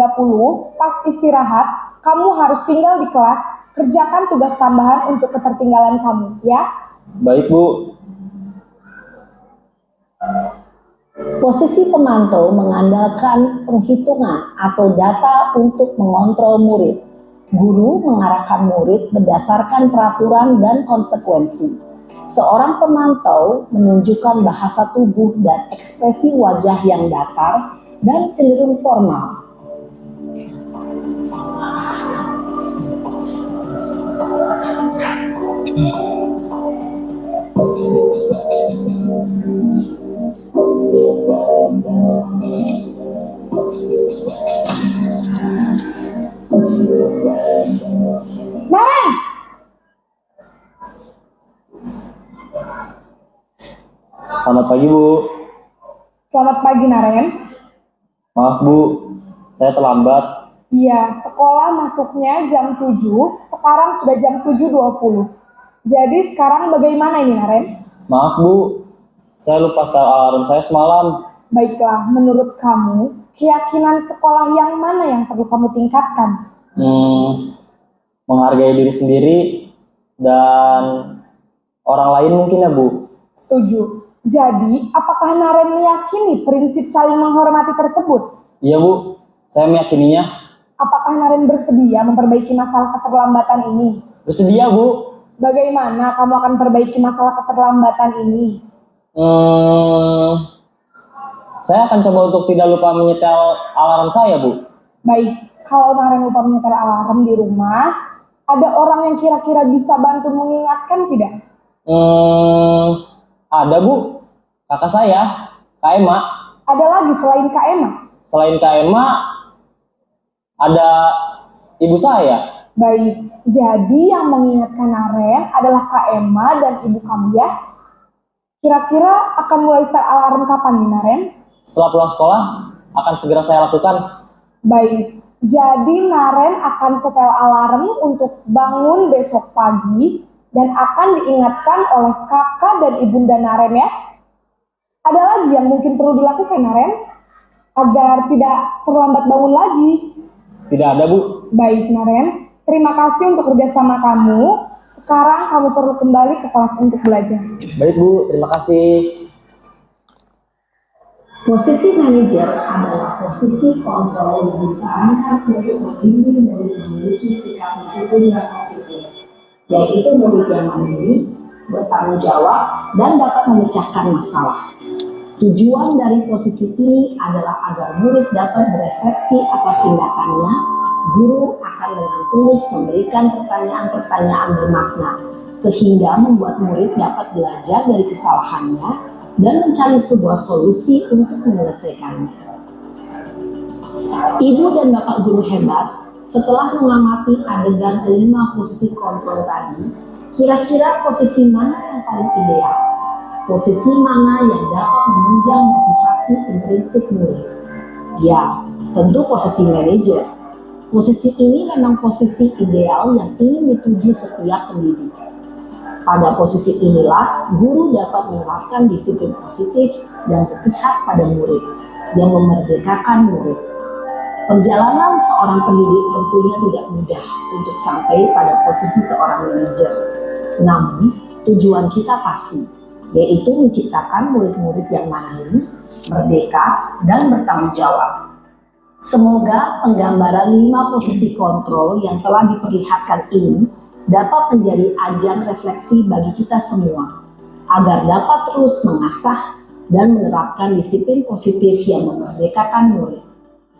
pas istirahat, kamu harus tinggal di kelas, kerjakan tugas tambahan untuk ketertinggalan kamu, ya? Baik, Bu. Posisi pemantau mengandalkan penghitungan atau data untuk mengontrol murid. Guru mengarahkan murid berdasarkan peraturan dan konsekuensi. Seorang pemantau menunjukkan bahasa tubuh dan ekspresi wajah yang datar dan cenderung formal. Naren! Selamat pagi, Bu. Selamat pagi, Naren. Maaf, Bu. Saya terlambat. Iya, sekolah masuknya jam 7, sekarang sudah jam 7.20. Jadi sekarang bagaimana ini, Naren? Maaf, Bu. Saya lupa setel alarm saya semalam. Baiklah, menurut kamu, keyakinan sekolah yang mana yang perlu kamu tingkatkan? Menghargai diri sendiri dan orang lain mungkin ya, Bu. Setuju. Jadi, apakah Naren meyakini prinsip saling menghormati tersebut? Iya, Bu. Saya meyakininya. Apakah Naren bersedia memperbaiki masalah keterlambatan ini? Bersedia, Bu. Bagaimana kamu akan perbaiki masalah keterlambatan ini? Saya akan coba untuk tidak lupa menyetel alarm saya, Bu. Baik, kalau Naren lupa menyetel alarm di rumah, ada orang yang kira-kira bisa bantu mengingatkan tidak? Ada, Bu. Kakak saya, Kak Emma. Ada lagi selain Kak Emma? Selain Kak Emma, ada ibu saya. Baik, jadi yang mengingatkan Naren adalah Kak Emma dan ibu kamu ya? Kira-kira akan mulai set alarm kapan nih, Naren? Setelah pulang sekolah, akan segera saya lakukan. Baik, jadi Naren akan setel alarm untuk bangun besok pagi dan akan diingatkan oleh kakak dan ibunda Naren ya. Ada lagi yang mungkin perlu dilakukan, Naren, agar tidak terlambat bangun lagi? Tidak ada, Bu. Baik, Naren. Terima kasih untuk kerjasama kamu. Sekarang kamu perlu kembali ke kelas untuk belajar. Baik, Bu. Terima kasih. Posisi manajer adalah posisi kontrol yang disarankan untuk membimbing murid memiliki sikap disiplin yang positif, yaitu murid yang mandiri, bertanggung jawab, dan dapat memecahkan masalah. Tujuan dari posisi ini adalah agar murid dapat berefleksi atas tindakannya. Guru akan dengan tulus memberikan pertanyaan-pertanyaan bermakna, sehingga membuat murid dapat belajar dari kesalahannya dan mencari sebuah solusi untuk menyelesaikannya. Ibu dan bapak guru hebat, setelah mengamati adegan kelima posisi kontrol tadi, kira-kira posisi mana yang paling ideal? Posisi mana yang dapat menunjang motivasi intrinsik murid? Ya, tentu posisi manajer. Posisi ini memang posisi ideal yang ingin dituju setiap pendidik. Pada posisi inilah, guru dapat menerapkan disiplin positif dan berpihak pada murid, yang memerdekakan murid. Perjalanan seorang pendidik tentunya tidak mudah untuk sampai pada posisi seorang manajer. Namun, tujuan kita pasti, yaitu menciptakan murid-murid yang mandiri, merdeka, dan bertanggung jawab. Semoga penggambaran 5 posisi kontrol yang telah diperlihatkan ini dapat menjadi ajang refleksi bagi kita semua, agar dapat terus mengasah dan menerapkan disiplin positif yang memerdekakan murid.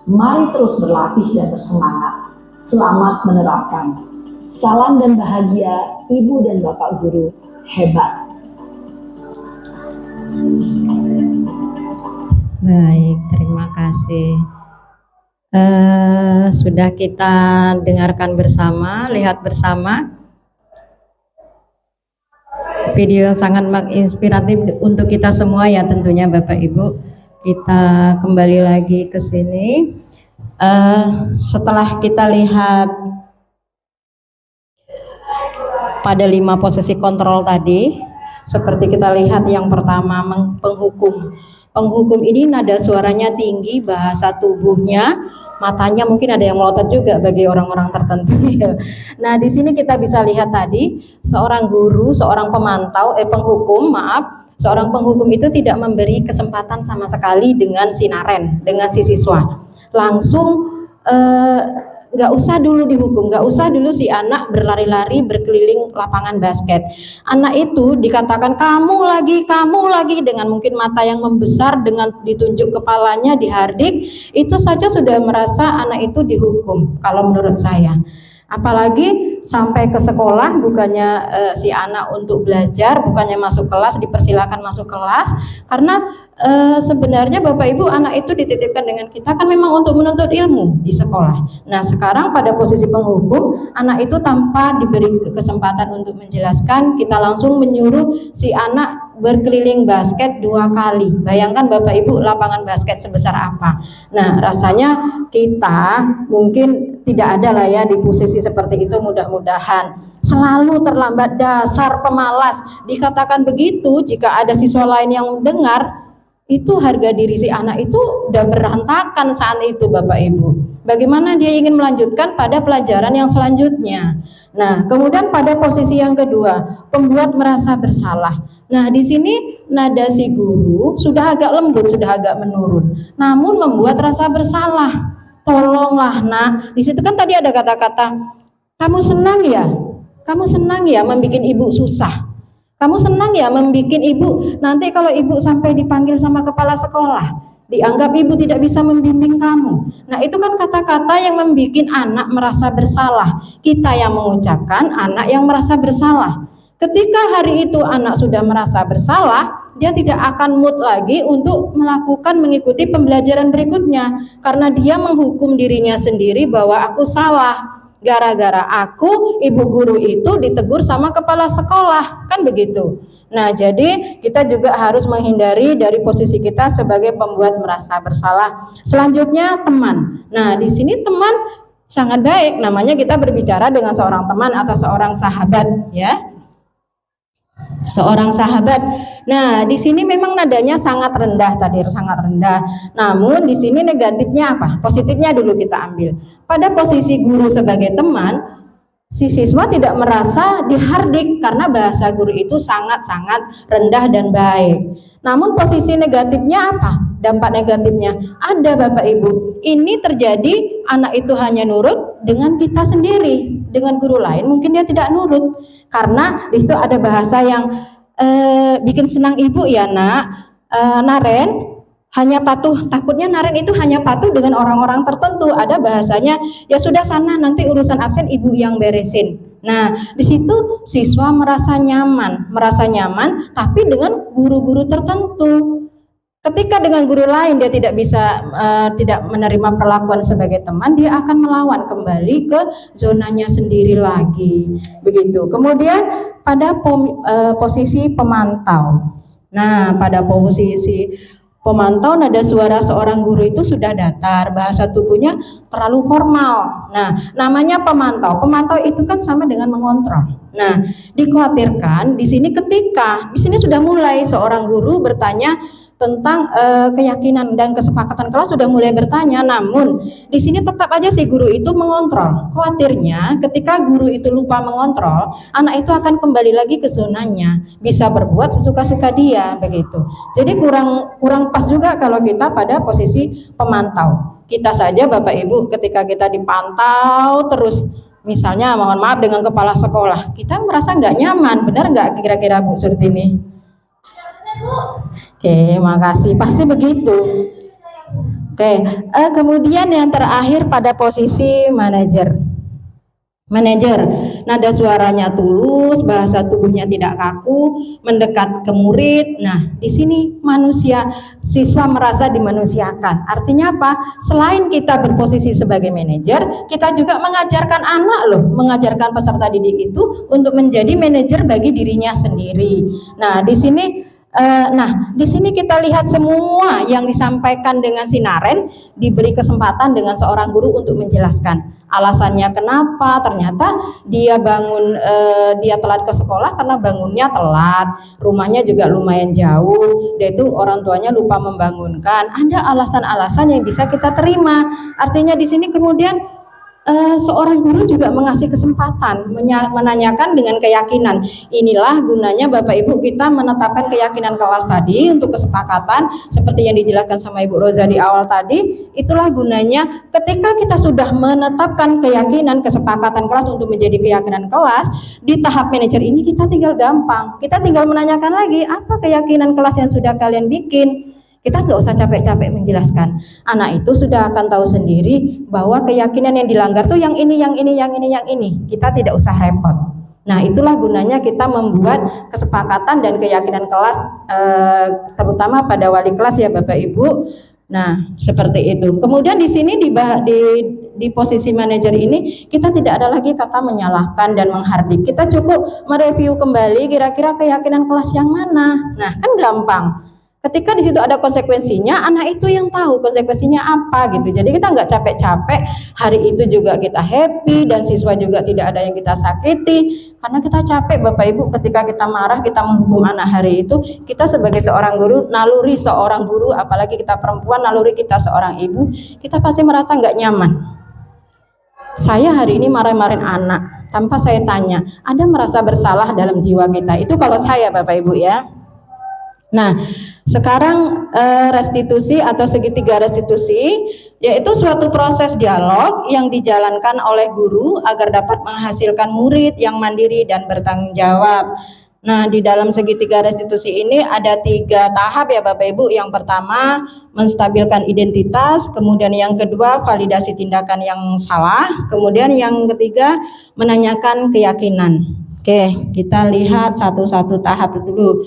Mari terus berlatih dan bersemangat. Selamat menerapkan. Salam dan bahagia Ibu dan Bapak Guru hebat. Baik, terima kasih. Sudah kita dengarkan bersama, lihat bersama video yang sangat menginspiratif untuk kita semua ya tentunya Bapak Ibu. Kita kembali lagi ke sini. Setelah kita lihat pada 5 posisi kontrol tadi, seperti kita lihat yang pertama penghukum. Penghukum ini nada suaranya tinggi, bahasa tubuhnya, matanya mungkin ada yang melotot juga bagi orang-orang tertentu. Nah, di sini kita bisa lihat tadi seorang guru, seorang seorang penghukum itu tidak memberi kesempatan sama sekali dengan si Naren, dengan si siswa. Langsung nggak usah dulu dihukum, nggak usah dulu si anak berlari-lari berkeliling lapangan basket. Anak itu dikatakan kamu lagi dengan mungkin mata yang membesar, dengan ditunjuk kepalanya, dihardik, itu saja sudah merasa anak itu dihukum kalau menurut saya. Apalagi sampai ke sekolah, bukannya si anak untuk belajar, bukannya masuk kelas, dipersilakan masuk kelas, karena sebenarnya Bapak Ibu anak itu dititipkan dengan kita kan memang untuk menuntut ilmu di sekolah. Nah sekarang pada posisi penghukum, anak itu tanpa diberi kesempatan untuk menjelaskan, kita langsung menyuruh si anak berkeliling basket 2 kali. Bayangkan Bapak Ibu lapangan basket sebesar apa. Nah rasanya kita mungkin tidak ada lah ya di posisi seperti itu, mudah-mudahan. Selalu terlambat, dasar pemalas, dikatakan begitu. Jika ada siswa lain yang mendengar, itu harga diri si anak itu udah berantakan saat itu Bapak Ibu. Bagaimana dia ingin melanjutkan pada pelajaran yang selanjutnya. Nah kemudian pada posisi yang kedua, pembuat merasa bersalah. Nah di sini nada si guru sudah agak lembut, sudah agak menurun, namun membuat rasa bersalah. Tolonglah nak, di situ kan tadi ada kata-kata, kamu senang ya membuat ibu susah, kamu senang ya membuat ibu nanti kalau ibu sampai dipanggil sama kepala sekolah, dianggap ibu tidak bisa membimbing kamu. Nah itu kan kata-kata yang membuat anak merasa bersalah. Kita yang mengucapkan, anak yang merasa bersalah. Ketika hari itu anak sudah merasa bersalah, dia tidak akan mood lagi untuk mengikuti pembelajaran berikutnya, karena dia menghukum dirinya sendiri bahwa aku salah. Gara-gara aku, ibu guru itu ditegur sama kepala sekolah, kan begitu. Nah, jadi kita juga harus menghindari dari posisi kita sebagai pembuat merasa bersalah. Selanjutnya teman. Nah, di sini teman sangat baik, namanya kita berbicara dengan seorang teman atau seorang sahabat, ya. Seorang sahabat. Nah, di sini memang nadanya sangat rendah tadi, sangat rendah. Namun di sini negatifnya apa? Positifnya dulu kita ambil. Pada posisi guru sebagai teman, si siswa tidak merasa dihardik karena bahasa guru itu sangat-sangat rendah dan baik. Namun posisi negatifnya apa? Dampak negatifnya ada Bapak Ibu. Ini terjadi anak itu hanya nurut dengan kita sendiri. Dengan guru lain mungkin dia tidak nurut. Karena di situ ada bahasa yang bikin senang ibu ya nak. Naren hanya patuh, takutnya Naren itu hanya patuh dengan orang-orang tertentu. Ada bahasanya, ya sudah sana nanti urusan absen ibu yang beresin. Nah, di situ siswa merasa nyaman tapi dengan guru-guru tertentu. Ketika dengan guru lain dia tidak bisa tidak menerima perlakuan sebagai teman, dia akan melawan kembali ke zonanya sendiri lagi. Begitu. Kemudian pada posisi pemantau. Nah, pada posisi pemantau nada suara seorang guru itu sudah datar, bahasa tubuhnya terlalu formal. Nah, namanya pemantau. Pemantau itu kan sama dengan mengontrol. Nah, dikhawatirkan di sini sudah mulai seorang guru bertanya tentang keyakinan dan kesepakatan kelas sudah mulai bertanya, namun di sini tetap aja si guru itu mengontrol. Khawatirnya ketika guru itu lupa mengontrol, anak itu akan kembali lagi ke zonanya, bisa berbuat sesuka-suka dia begitu. Jadi kurang pas juga kalau kita pada posisi pemantau. Kita saja Bapak Ibu ketika kita dipantau terus, misalnya mohon maaf dengan kepala sekolah, kita merasa nggak nyaman, benar nggak kira-kira Bu Surtini? Oke, makasih. Pasti begitu. Oke, kemudian yang terakhir pada posisi manajer. Nada suaranya tulus, bahasa tubuhnya tidak kaku, mendekat ke murid. Nah, di sini siswa merasa dimanusiakan. Artinya apa? Selain kita berposisi sebagai manajer, kita juga mengajarkan mengajarkan peserta didik itu untuk menjadi manajer bagi dirinya sendiri. Nah, di sini kita lihat semua yang disampaikan dengan si Naren diberi kesempatan dengan seorang guru untuk menjelaskan alasannya kenapa ternyata dia telat ke sekolah karena bangunnya telat, rumahnya juga lumayan jauh, dia itu orang tuanya lupa membangunkan. Ada alasan-alasan yang bisa kita terima. Artinya di sini kemudian seorang guru juga mengasih kesempatan menanyakan dengan keyakinan. Inilah gunanya Bapak Ibu kita menetapkan keyakinan kelas tadi untuk kesepakatan seperti yang dijelaskan sama Ibu Roza di awal tadi. Itulah gunanya ketika kita sudah menetapkan keyakinan kesepakatan kelas untuk menjadi keyakinan kelas, di tahap manajer ini kita tinggal gampang. Kita tinggal menanyakan lagi, apa keyakinan kelas yang sudah kalian bikin? Kita nggak usah capek-capek menjelaskan. Anak itu sudah akan tahu sendiri bahwa keyakinan yang dilanggar tuh yang ini. Kita tidak usah repot. Nah, itulah gunanya kita membuat kesepakatan dan keyakinan kelas, terutama pada wali kelas ya Bapak Ibu. Nah, seperti itu. Kemudian di sini di posisi manajer ini kita tidak ada lagi kata menyalahkan dan menghardik. Kita cukup mereview kembali kira-kira keyakinan kelas yang mana. Nah, kan gampang. Ketika di situ ada konsekuensinya, anak itu yang tahu konsekuensinya apa gitu. Jadi kita nggak capek-capek, hari itu juga kita happy dan siswa juga tidak ada yang kita sakiti. Karena kita capek Bapak Ibu ketika kita marah, kita menghukum anak hari itu, kita sebagai seorang guru, naluri seorang guru, apalagi kita perempuan, naluri kita seorang ibu, kita pasti merasa nggak nyaman. Saya hari ini marah-marahin anak, tanpa saya tanya, ada merasa bersalah dalam jiwa kita. Itu kalau saya Bapak Ibu ya. Nah, sekarang restitusi atau segitiga restitusi yaitu suatu proses dialog yang dijalankan oleh guru agar dapat menghasilkan murid yang mandiri dan bertanggung jawab. Nah, di dalam segitiga restitusi ini ada 3 tahap ya Bapak Ibu. Yang pertama, menstabilkan identitas, kemudian yang kedua, validasi tindakan yang salah, kemudian yang ketiga, menanyakan keyakinan. Oke, kita lihat satu-satu tahap dulu.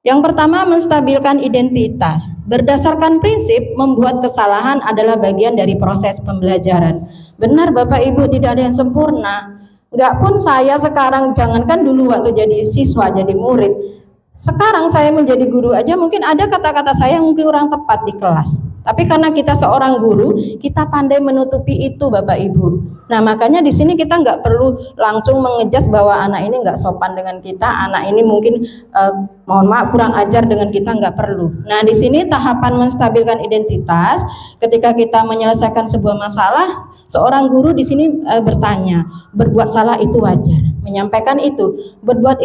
Yang pertama, menstabilkan identitas. Berdasarkan prinsip, membuat kesalahan adalah bagian dari proses pembelajaran. Benar Bapak Ibu, tidak ada yang sempurna. Enggak pun saya sekarang, jangankan dulu waktu jadi siswa, jadi murid. Sekarang saya menjadi guru aja mungkin ada kata-kata saya yang mungkin kurang tepat di kelas. Tapi karena kita seorang guru, kita pandai menutupi itu Bapak Ibu. Nah, makanya di sini kita nggak perlu langsung mengejas bahwa anak ini nggak sopan dengan kita, anak ini mungkin mohon maaf kurang ajar dengan kita, nggak perlu. Nah, di sini tahapan menstabilkan identitas, ketika kita menyelesaikan sebuah masalah, seorang guru di sini bertanya, berbuat salah itu wajar, menyampaikan itu, berbuat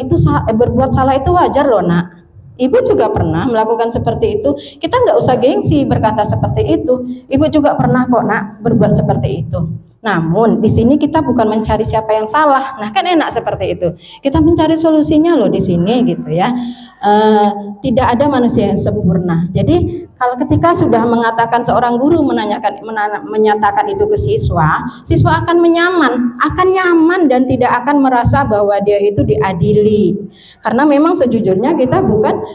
salah itu wajar loh nak. Ibu juga pernah melakukan seperti itu. Kita nggak usah gengsi berkata seperti itu. Ibu juga pernah kok nak berbuat seperti itu. Namun di sini kita bukan mencari siapa yang salah. Nah kan enak seperti itu. Kita mencari solusinya loh di sini gitu ya. Tidak ada manusia yang sempurna. Jadi kalau ketika sudah mengatakan seorang guru menyatakan itu ke siswa, siswa akan nyaman dan tidak akan merasa bahwa dia itu diadili. Karena memang sejujurnya kita bukan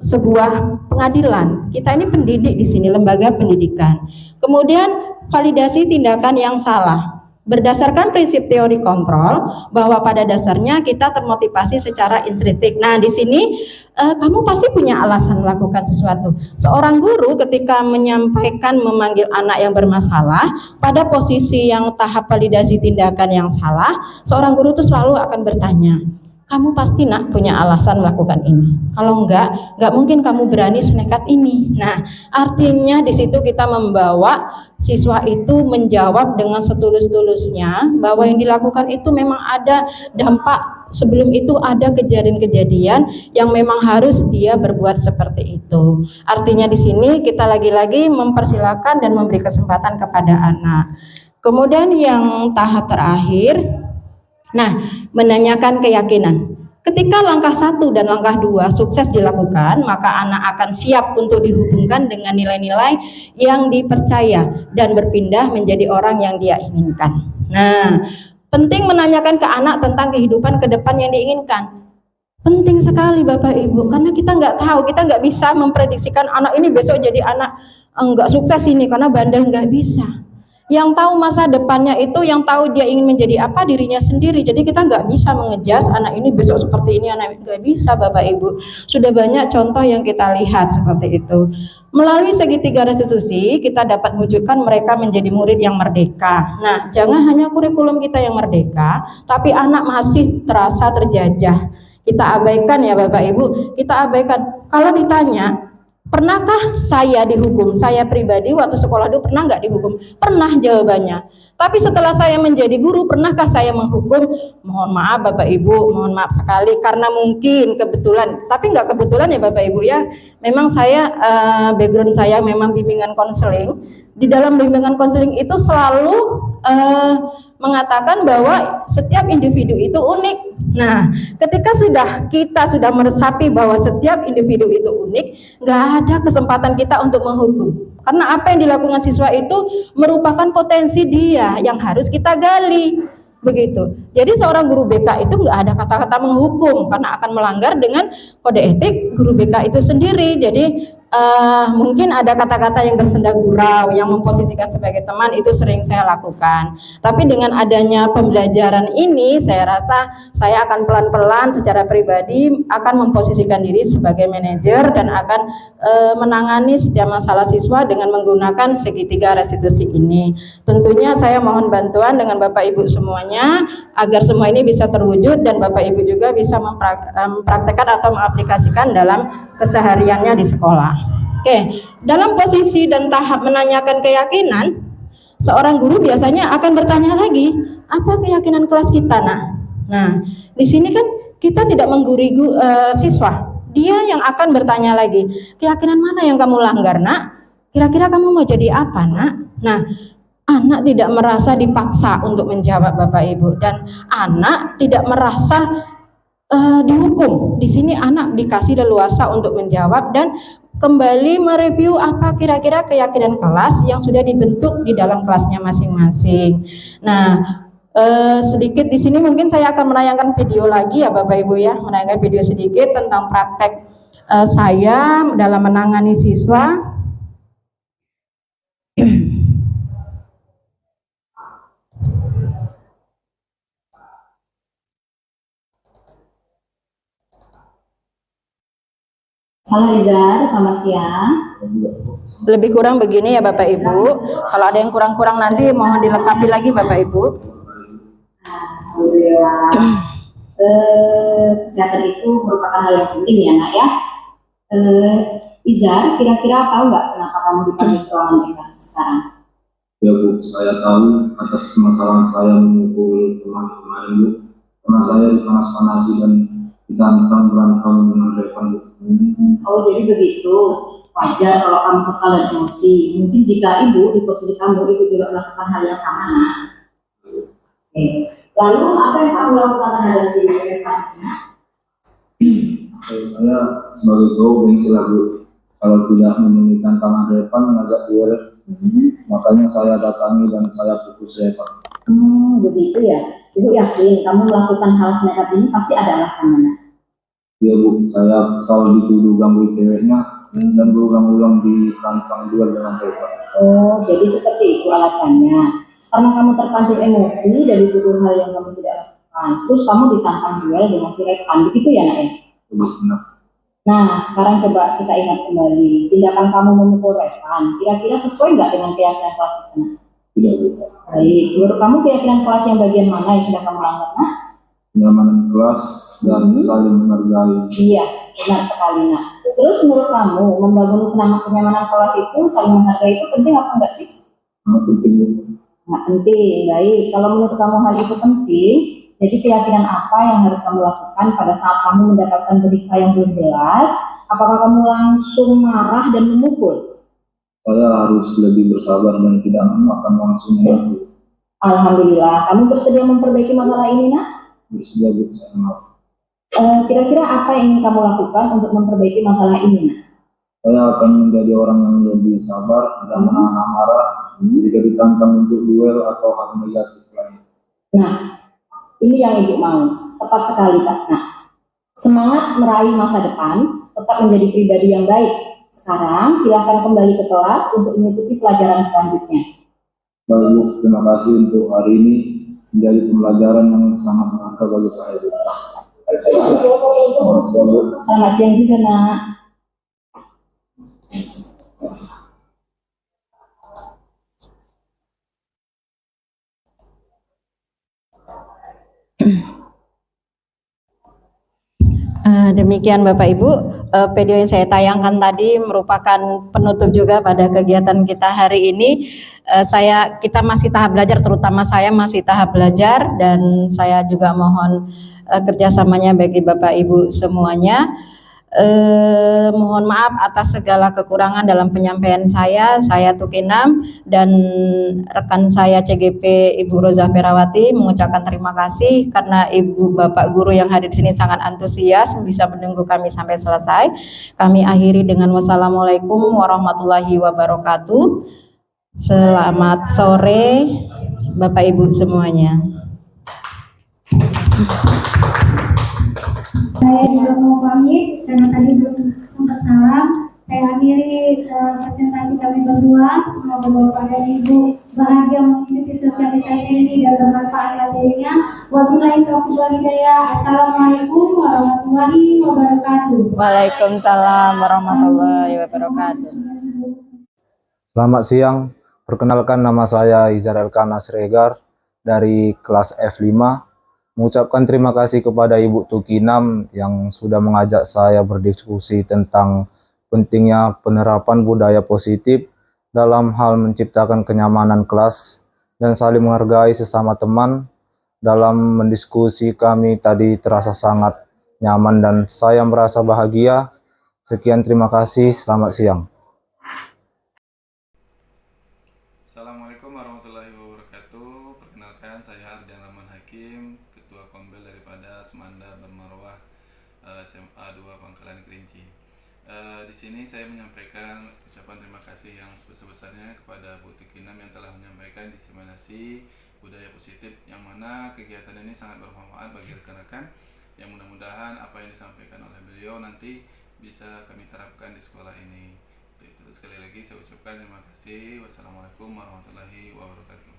sebuah pengadilan. Kita ini pendidik di sini, lembaga pendidikan. Kemudian validasi tindakan yang salah. Berdasarkan prinsip teori kontrol bahwa pada dasarnya kita termotivasi secara intrinsik. Nah, di sini kamu pasti punya alasan melakukan sesuatu. Seorang guru ketika menyampaikan memanggil anak yang bermasalah pada posisi yang tahap validasi tindakan yang salah, seorang guru itu selalu akan bertanya, kamu pasti nak punya alasan melakukan ini. Kalau enggak mungkin kamu berani senekat ini. Nah, artinya di situ kita membawa siswa itu menjawab dengan setulus-tulusnya bahwa yang dilakukan itu memang ada dampak, sebelum itu ada kejadian-kejadian yang memang harus dia berbuat seperti itu. Artinya di sini kita lagi-lagi mempersilahkan dan memberi kesempatan kepada anak. Kemudian yang tahap terakhir, nah, menanyakan keyakinan. Ketika langkah 1 dan langkah 2 sukses dilakukan, maka anak akan siap untuk dihubungkan dengan nilai-nilai yang dipercaya dan berpindah menjadi orang yang dia inginkan. Nah, penting menanyakan ke anak tentang kehidupan ke depan yang diinginkan. Penting sekali Bapak Ibu, karena kita nggak tahu, kita nggak bisa memprediksikan anak ini besok jadi anak nggak sukses ini karena bandel, nggak bisa. Yang tahu masa depannya itu, yang tahu dia ingin menjadi apa, dirinya sendiri. Jadi kita nggak bisa mengejas anak ini besok seperti ini, anak nggak bisa Bapak Ibu. Sudah banyak contoh yang kita lihat seperti itu. Melalui segitiga restitusi kita dapat wujudkan mereka menjadi murid yang merdeka. Nah, jangan hanya kurikulum kita yang merdeka, tapi anak masih terasa terjajah. Kita abaikan ya Bapak Ibu, kita abaikan. Kalau ditanya, pernahkah saya dihukum? Saya pribadi waktu sekolah dulu pernah nggak dihukum? Pernah jawabannya. Tapi setelah saya menjadi guru, pernahkah saya menghukum? Mohon maaf Bapak Ibu, mohon maaf sekali karena mungkin kebetulan, tapi nggak kebetulan ya Bapak Ibu ya. Memang saya background saya memang bimbingan konseling. Di dalam bimbingan konseling itu selalu mengatakan bahwa setiap individu itu unik. Nah, ketika kita sudah meresapi bahwa setiap individu itu unik, nggak ada kesempatan kita untuk menghukum. Karena apa yang dilakukan siswa itu merupakan potensi dia yang harus kita gali. Begitu. Jadi seorang guru BK itu nggak ada kata-kata menghukum karena akan melanggar dengan kode etik guru BK itu sendiri. Jadi mungkin ada kata-kata yang bersenda gurau yang memposisikan sebagai teman, itu sering saya lakukan. Tapi dengan adanya pembelajaran ini, saya rasa saya akan pelan-pelan secara pribadi akan memposisikan diri sebagai manajer dan akan menangani setiap masalah siswa dengan menggunakan segitiga restitusi ini. Tentunya saya mohon bantuan dengan Bapak Ibu semuanya agar semua ini bisa terwujud dan Bapak Ibu juga bisa mempraktekkan atau mengaplikasikan dalam kesehariannya di sekolah. Oke, dalam posisi dan tahap menanyakan keyakinan, seorang guru biasanya akan bertanya lagi, apa keyakinan kelas kita? Nah, di sini kan kita tidak menggurui siswa, dia yang akan bertanya lagi, keyakinan mana yang kamu langgar, nak? Kira-kira kamu mau jadi apa, nak? Nah, anak tidak merasa dipaksa untuk menjawab Bapak Ibu, dan anak tidak merasa dihukum. Di sini anak dikasih leluasa untuk menjawab dan kembali mereview apa kira-kira keyakinan kelas yang sudah dibentuk di dalam kelasnya masing-masing. Nah, sedikit di sini mungkin saya akan menayangkan video lagi ya Bapak Ibu ya, menayangkan video sedikit tentang praktek saya dalam menangani siswa. Halo Izar, selamat siang. Lebih kurang begini ya Bapak Ibu. Kalau ada yang kurang-kurang nanti mohon dilengkapi lagi Bapak Ibu. Alhamdulillah. Kesehatan itu merupakan hal yang penting ya nak ya. Izar, kira-kira tahu nggak kenapa kamu dipanggil ke ruangan BK sekarang? Ya Bu, saya tahu atas permasalahan saya memukul teman kemarin Bu. Karena saya dipanas-panasi dan ditantang berantem dengan Revan Bu. Oh jadi begitu. Wajar kalau kamu kesal dan emosi. Mungkin jika ibu di posisi kamu, ibu juga melakukan hal yang sama. Oke. Lalu apa yang kamu lakukan terhadap si Revan? Saya sebagai cowok gengsi lah Bu. Kalau tidak memenuhi tantangan Revan mengajak duel, makanya saya datangi dan saya putus Revan. Begitu ya. Ibu yakin kamu melakukan hal senekat ini pasti ada alasannya. Iya Bu, saya kesal dituduh ganggu ceweknya dan berulang-ulang ditantang duel dengan Revan. Oh, jadi seperti itu alasannya. karena kamu terpancing emosi dari tuduh hal yang kamu tidak lakukan, terus kamu ditantang duel dengan si Rekan, begitu ya nak ya? Benar. Nah, sekarang coba kita ingat kembali, tindakan kamu memukul Rekan, kira-kira sesuai nggak dengan keyakinan kelas itu? Tidak. Baik, menurut kamu keyakinan kelas yang bagian mana yang sudah kamu langgar? Nah? Kenyamanan kelas dan saling menghargai. Iya, benar sekali nak. Terus menurut kamu membangun kenyamanan kelas itu, saling menghargai itu penting apa enggak sih? Sangat penting. Nah, penting, baik. Kalau menurut kamu hal itu penting, jadi keyakinan apa yang harus kamu lakukan pada saat kamu mendapatkan berita yang belum jelas? Apakah kamu langsung marah dan memukul? Saya harus lebih bersabar dan tidak akan langsung memukul. Alhamdulillah. Kamu bersedia memperbaiki masalah ini, nak? Bersedia bersama. Kira-kira apa yang ingin kamu lakukan untuk memperbaiki masalah ini, nak? Saya akan menjadi orang yang lebih sabar dan menahan amarah jika ditantang untuk duel atau hal negatif lain. Nah, ini yang ibu mau. Tepat sekali, Kak. Nah, semangat meraih masa depan, tetap menjadi pribadi yang baik. Sekarang silahkan kembali ke kelas untuk mengikuti pelajaran selanjutnya. Baik, Bu, terima kasih untuk hari ini, menjadi pembelajaran yang sangat berharga bagi saya. Selamat siang juga, nak. Demikian Bapak Ibu, video yang saya tayangkan tadi merupakan penutup juga pada kegiatan kita hari ini. Kita masih tahap belajar, terutama saya masih tahap belajar, dan saya juga mohon kerjasamanya bagi Bapak Ibu semuanya. Mohon maaf atas segala kekurangan dalam penyampaian saya Tukinam dan rekan saya CGP Ibu Roza Ferawati mengucapkan terima kasih karena Ibu Bapak Guru yang hadir di sini sangat antusias bisa menunggu kami sampai selesai. Kami akhiri dengan wassalamualaikum warahmatullahi wabarakatuh. Selamat sore Bapak Ibu semuanya. Saya juga mau pamit karena tadi belum sempat salam. Saya akhiri presentasi kami berdua. Semoga Bapak dan Ibu bahagia mengikuti sosialisasi ini dan bermanfaat materinya. Wabillahi taufiq wal hidayah. Assalamualaikum warahmatullahi wabarakatuh. Waalaikumsalam warahmatullahi wabarakatuh. Selamat siang, perkenalkan nama saya Izar Elkana Sregar dari kelas F5. Mengucapkan terima kasih kepada Ibu Tukinam yang sudah mengajak saya berdiskusi tentang pentingnya penerapan budaya positif dalam hal menciptakan kenyamanan kelas dan saling menghargai sesama teman. Dalam mendiskusi kami tadi terasa sangat nyaman dan saya merasa bahagia. Sekian, terima kasih, selamat siang. Assalamualaikum warahmatullahi wabarakatuh. Perkenalkan, saya Ardian Rahman Hakim, Ketua Kombel daripada Semanda Bermarwah SMA 2 Pangkalan Kerinci. Di sini saya menyampaikan ucapan terima kasih yang sebesar-besarnya kepada Bu Tukinam yang telah menyampaikan diseminasi budaya positif, yang mana kegiatan ini sangat bermanfaat bagi rekan-rekan, yang mudah-mudahan apa yang disampaikan oleh beliau nanti bisa kami terapkan di sekolah ini. Itu sekali lagi saya ucapkan terima kasih. Wassalamualaikum warahmatullahi wabarakatuh.